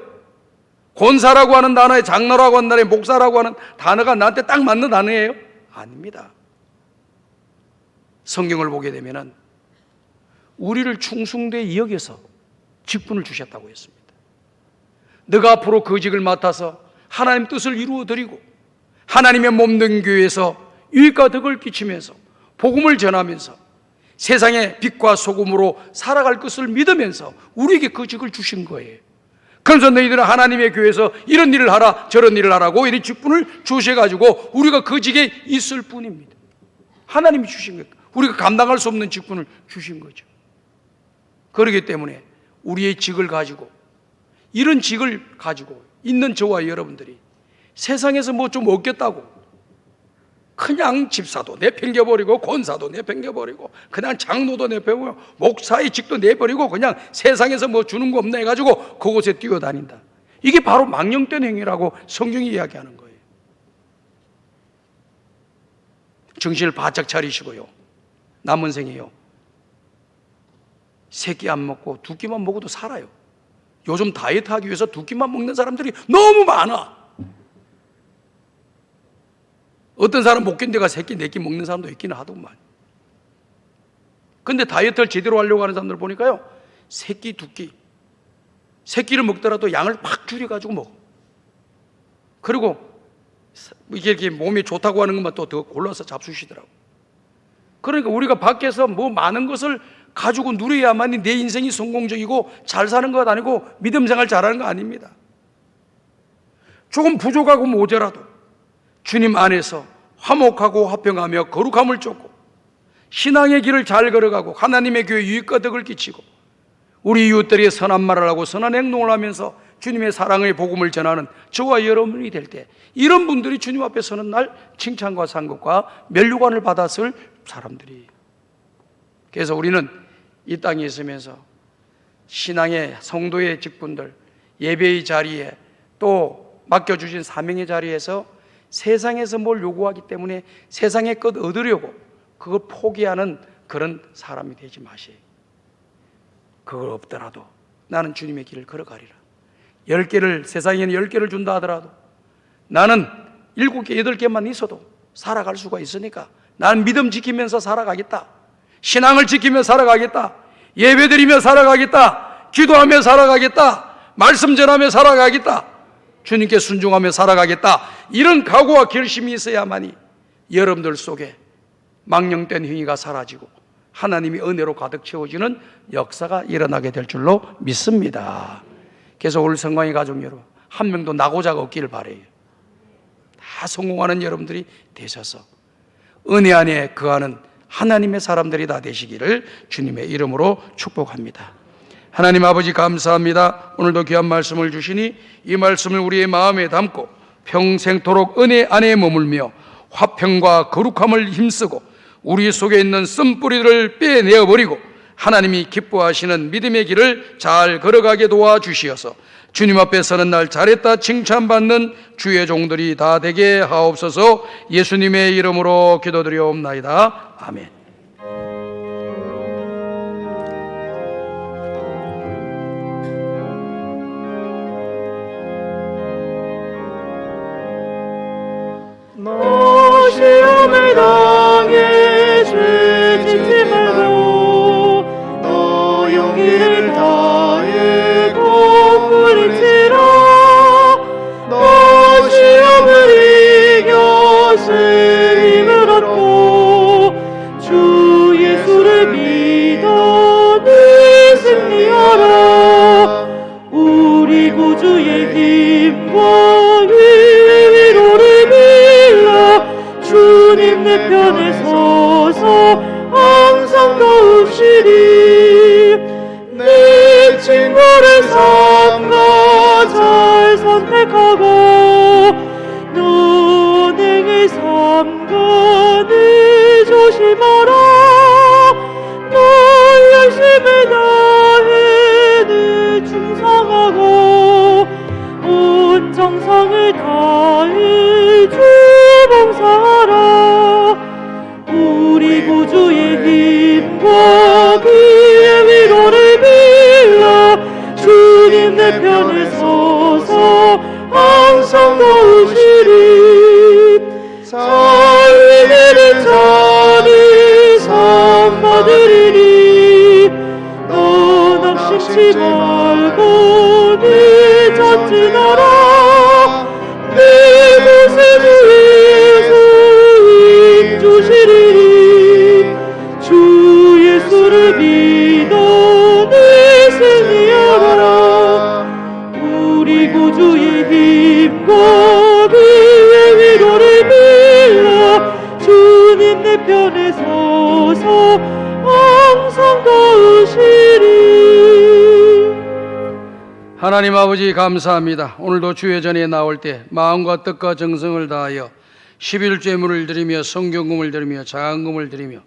권사라고 하는 단어에 장로라고 하는 단어에 목사라고 하는 단어가 나한테 딱 맞는 단어예요? 아닙니다. 성경을 보게 되면은 우리를 충성되이 여겨서 직분을 주셨다고 했습니다. 너가 앞으로 그 직을 맡아서 하나님 뜻을 이루어드리고 하나님의 몸된 교회에서 유익과 덕을 끼치면서 복음을 전하면서 세상의 빛과 소금으로 살아갈 것을 믿으면서 우리에게 그 직을 주신 거예요. 그래서 너희들은 하나님의 교회에서 이런 일을 하라 저런 일을 하라고 이런 직분을 주셔가지고 우리가 그 직에 있을 뿐입니다. 하나님이 주신 거예요. 우리가 감당할 수 없는 직분을 주신 거죠. 그렇기 때문에 우리의 직을 가지고 이런 직을 가지고 있는 저와 여러분들이 세상에서 뭐 좀 얻겠다고 그냥 집사도 내팽겨버리고 권사도 내팽겨버리고 그냥 장로도 내팽겨버리고 목사의 직도 내버리고 그냥 세상에서 뭐 주는 거 없나 해가지고 그곳에 뛰어다닌다. 이게 바로 망령된 행위라고 성경이 이야기하는 거예요. 정신을 바짝 차리시고요. 남은 생에요. 세 끼 안 먹고 두 끼만 먹어도 살아요. 요즘 다이어트 하기 위해서 두 끼만 먹는 사람들이 너무 많아. 어떤 사람 못 견뎌가 세 끼, 네 끼 먹는 사람도 있기는 하더만. 근데 다이어트를 제대로 하려고 하는 사람들 보니까요, 세 끼, 두 끼. 세 끼를 먹더라도 양을 막 줄여가지고 먹어. 그리고 이게 이렇게 몸에 좋다고 하는 것만 또 더 골라서 잡수시더라고. 그러니까 우리가 밖에서 뭐 많은 것을 가지고 누려야만이 내 인생이 성공적이고 잘 사는 것 아니고 믿음 생활 잘하는 거 아닙니다. 조금 부족하고 모자라도 주님 안에서 화목하고 화평하며 거룩함을 쫓고 신앙의 길을 잘 걸어가고 하나님의 교회 유익과 덕을 끼치고 우리 이웃들이 선한 말을 하고 선한 행동을 하면서 주님의 사랑의 복음을 전하는 저와 여러분이 될 때 이런 분들이 주님 앞에 서는 날 칭찬과 상급과 면류관을 받았을 사람들이에요. 그래서 우리는 이 땅에 있으면서 신앙의 성도의 직분들 예배의 자리에 또 맡겨주신 사명의 자리에서 세상에서 뭘 요구하기 때문에 세상의 것 얻으려고 그걸 포기하는 그런 사람이 되지 마세요. 그걸 없더라도 나는 주님의 길을 걸어가리라. 10개를 세상에는 10개를 준다 하더라도 나는 7개, 8개만 있어도 살아갈 수가 있으니까 나는 믿음 지키면서 살아가겠다. 신앙을 지키며 살아가겠다. 예배드리며 살아가겠다. 기도하며 살아가겠다. 말씀 전하며 살아가겠다. 주님께 순종하며 살아가겠다. 이런 각오와 결심이 있어야만이 여러분들 속에 망령된 행위가 사라지고 하나님이 은혜로 가득 채워지는 역사가 일어나게 될 줄로 믿습니다. 그래서 오늘 성광의 가족 여러분 한 명도 나고자가 없기를 바라요. 다 성공하는 여러분들이 되셔서 은혜 안에 거하는 하나님의 사람들이 다 되시기를 주님의 이름으로 축복합니다. 하나님 아버지 감사합니다. 오늘도 귀한 말씀을 주시니 이 말씀을 우리의 마음에 담고 평생토록 은혜 안에 머물며 화평과 거룩함을 힘쓰고 우리 속에 있는 쓴뿌리를 빼내어버리고 하나님이 기뻐하시는 믿음의 길을 잘 걸어가게 도와주시어서 주님 앞에 서는 날 잘했다 칭찬받는 주의 종들이 다 되게 하옵소서. 예수님의 이름으로 기도드리옵나이다. 아멘. 너 시험을 당해 죄짓지 말고 너 용기를 다해 공부를 치라. 너 시험을 이겨 쓰임을 얻고 주 예수를 믿어 늘 승리하라. 우리 구주의 도우시리. 내 친구를 삼가 잘 선택하고 너에게 삼가니 조심하라. 너 열심히 다해 늘 충성하고 온 정성을 다해 주 봉사하라. 우리 구주의 힘과 그의 위로를 빌라. 주님 내 편에 서서 항상 도우시리. 살리기를 자리 상 받으리니 너 낙심치 말고 네 전진하라. 내 곳에 주 예수 힘 주시리니 주 예수를 믿어 내 승리하라. 우리 구주의 힘과 그의 위로를 빌라. 주님 내 편에 서서 항상 도우시리. 하나님 아버지 감사합니다. 오늘도 주의 전에 나올 때 마음과 뜻과 정성을 다하여 11제물을 드리며 성경금을 드리며 자간금을 드리며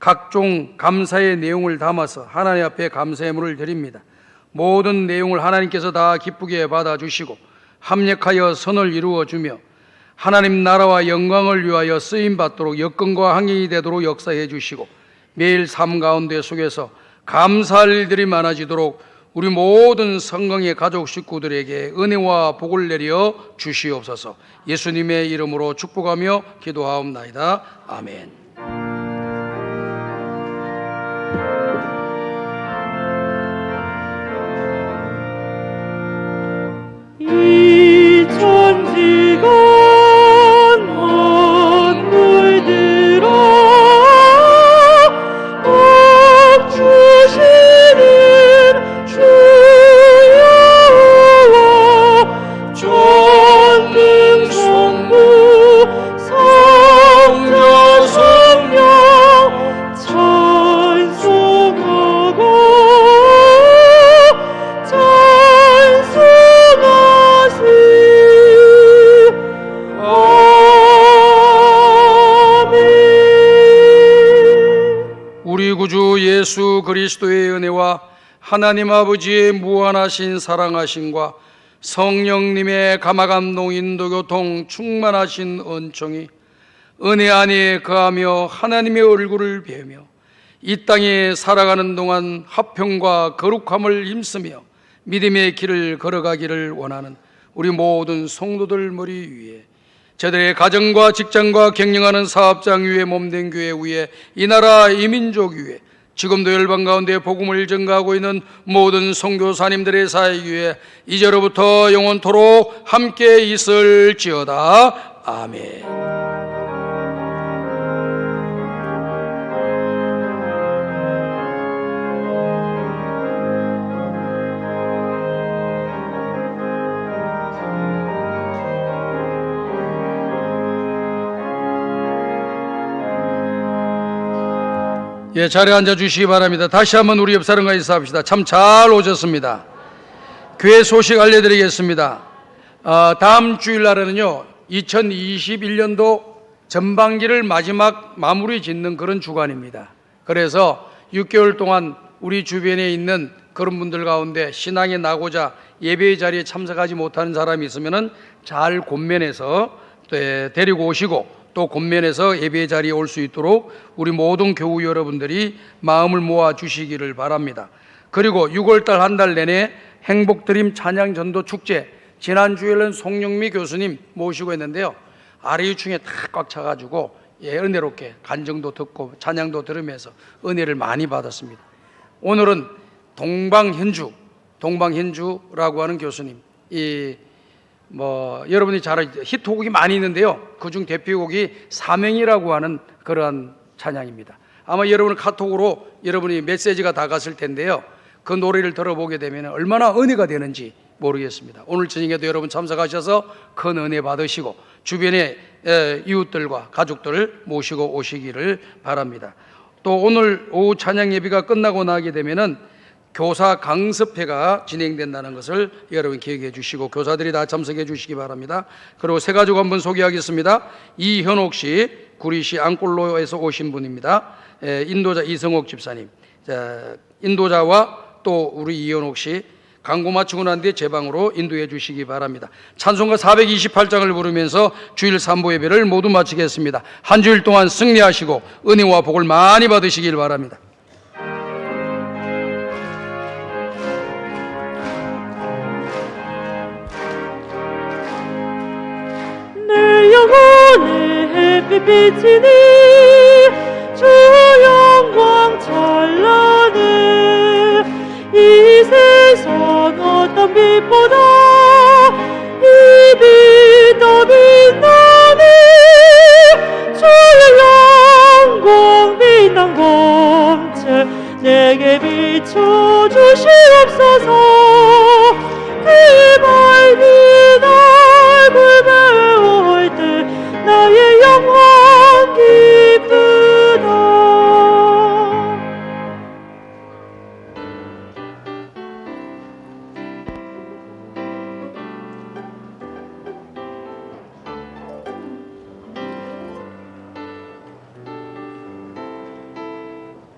각종 감사의 내용을 담아서 하나님 앞에 감사의 물을 드립니다. 모든 내용을 하나님께서 다 기쁘게 받아주시고 합력하여 선을 이루어주며 하나님 나라와 영광을 위하여 쓰임받도록 여건과 환경이 되도록 역사해 주시고 매일 삶 가운데 속에서 감사할 일들이 많아지도록 우리 모든 성경의 가족 식구들에게 은혜와 복을 내려 주시옵소서. 예수님의 이름으로 축복하며 기도하옵나이다. 아멘. 이 천지가 만물들아 복 주시는 주여와 전능 성부 성자 성령 찬송하고 우리 구주 예수 그리스도의 은혜와 하나님 아버지의 무한하신 사랑하심과 성령님의 감화감동 인도교통 충만하신 은총이 은혜 안에 거하며 하나님의 얼굴을 뵈며 이 땅에 살아가는 동안 화평과 거룩함을 힘쓰며 믿음의 길을 걸어가기를 원하는 우리 모든 성도들 머리 위에 저들의 가정과 직장과 경영하는 사업장 위에 몸된 교회 위에 이 나라 이 민족 위에 지금도 열방 가운데 복음을 전가하고 있는 모든 선교사님들의 사역 위에 이제로부터 영원토록 함께 있을지어다. 아멘. 예, 자리에 앉아 주시기 바랍니다. 다시 한번 우리 옆 사람과 인사합시다. 참 잘 오셨습니다. 교회 소식 알려드리겠습니다. 다음 주일날에는요 2021년도 전반기를 마무리 짓는 그런 주간입니다. 그래서 6개월 동안 우리 주변에 있는 그런 분들 가운데 신앙에 나고자 예배의 자리에 참석하지 못하는 사람이 있으면은 잘 권면해서 데리고 오시고 또 권면해서 예배의 자리에 올 수 있도록 우리 모든 교우 여러분들이 마음을 모아 주시기를 바랍니다. 그리고 6월달 한 달 내내 행복드림 찬양 전도 축제, 지난주에는 송영미 교수님 모시고 했는데요, 아래유충에 다 꽉 차가지고 은혜롭게 간증도 듣고 찬양도 들으면서 은혜를 많이 받았습니다. 오늘은 동방현주라고 하는 교수님, 여러분이 잘 아시죠? 히트곡이 많이 있는데요, 그중 대표곡이 사명이라고 하는 그러한 찬양입니다. 아마 여러분 카톡으로 여러분이 메시지가 다 갔을 텐데요, 그 노래를 들어보게 되면 얼마나 은혜가 되는지 모르겠습니다. 오늘 저녁에도 여러분 참석하셔서 큰 은혜 받으시고 주변의 이웃들과 가족들을 모시고 오시기를 바랍니다. 또 오늘 오후 찬양 예배가 끝나고 나게 되면은 교사 강습회가 진행된다는 것을 여러분 기억해 주시고 교사들이 다 참석해 주시기 바랍니다. 그리고 세 가족 한번 소개하겠습니다. 이현옥 씨, 구리시 안골로에서 오신 분입니다. 인도자 이성옥 집사님, 인도자와 또 우리 이현옥 씨 광고 마치고 난 뒤에 제 방으로 인도해 주시기 바랍니다. 찬송가 428장을 부르면서 주일 3부 예배를 모두 마치겠습니다. 한 주일 동안 승리하시고 은혜와 복을 많이 받으시길 바랍니다. 내 영혼의 햇빛 비치니 주 영광 찬란해 이 세상 어떤 빛보다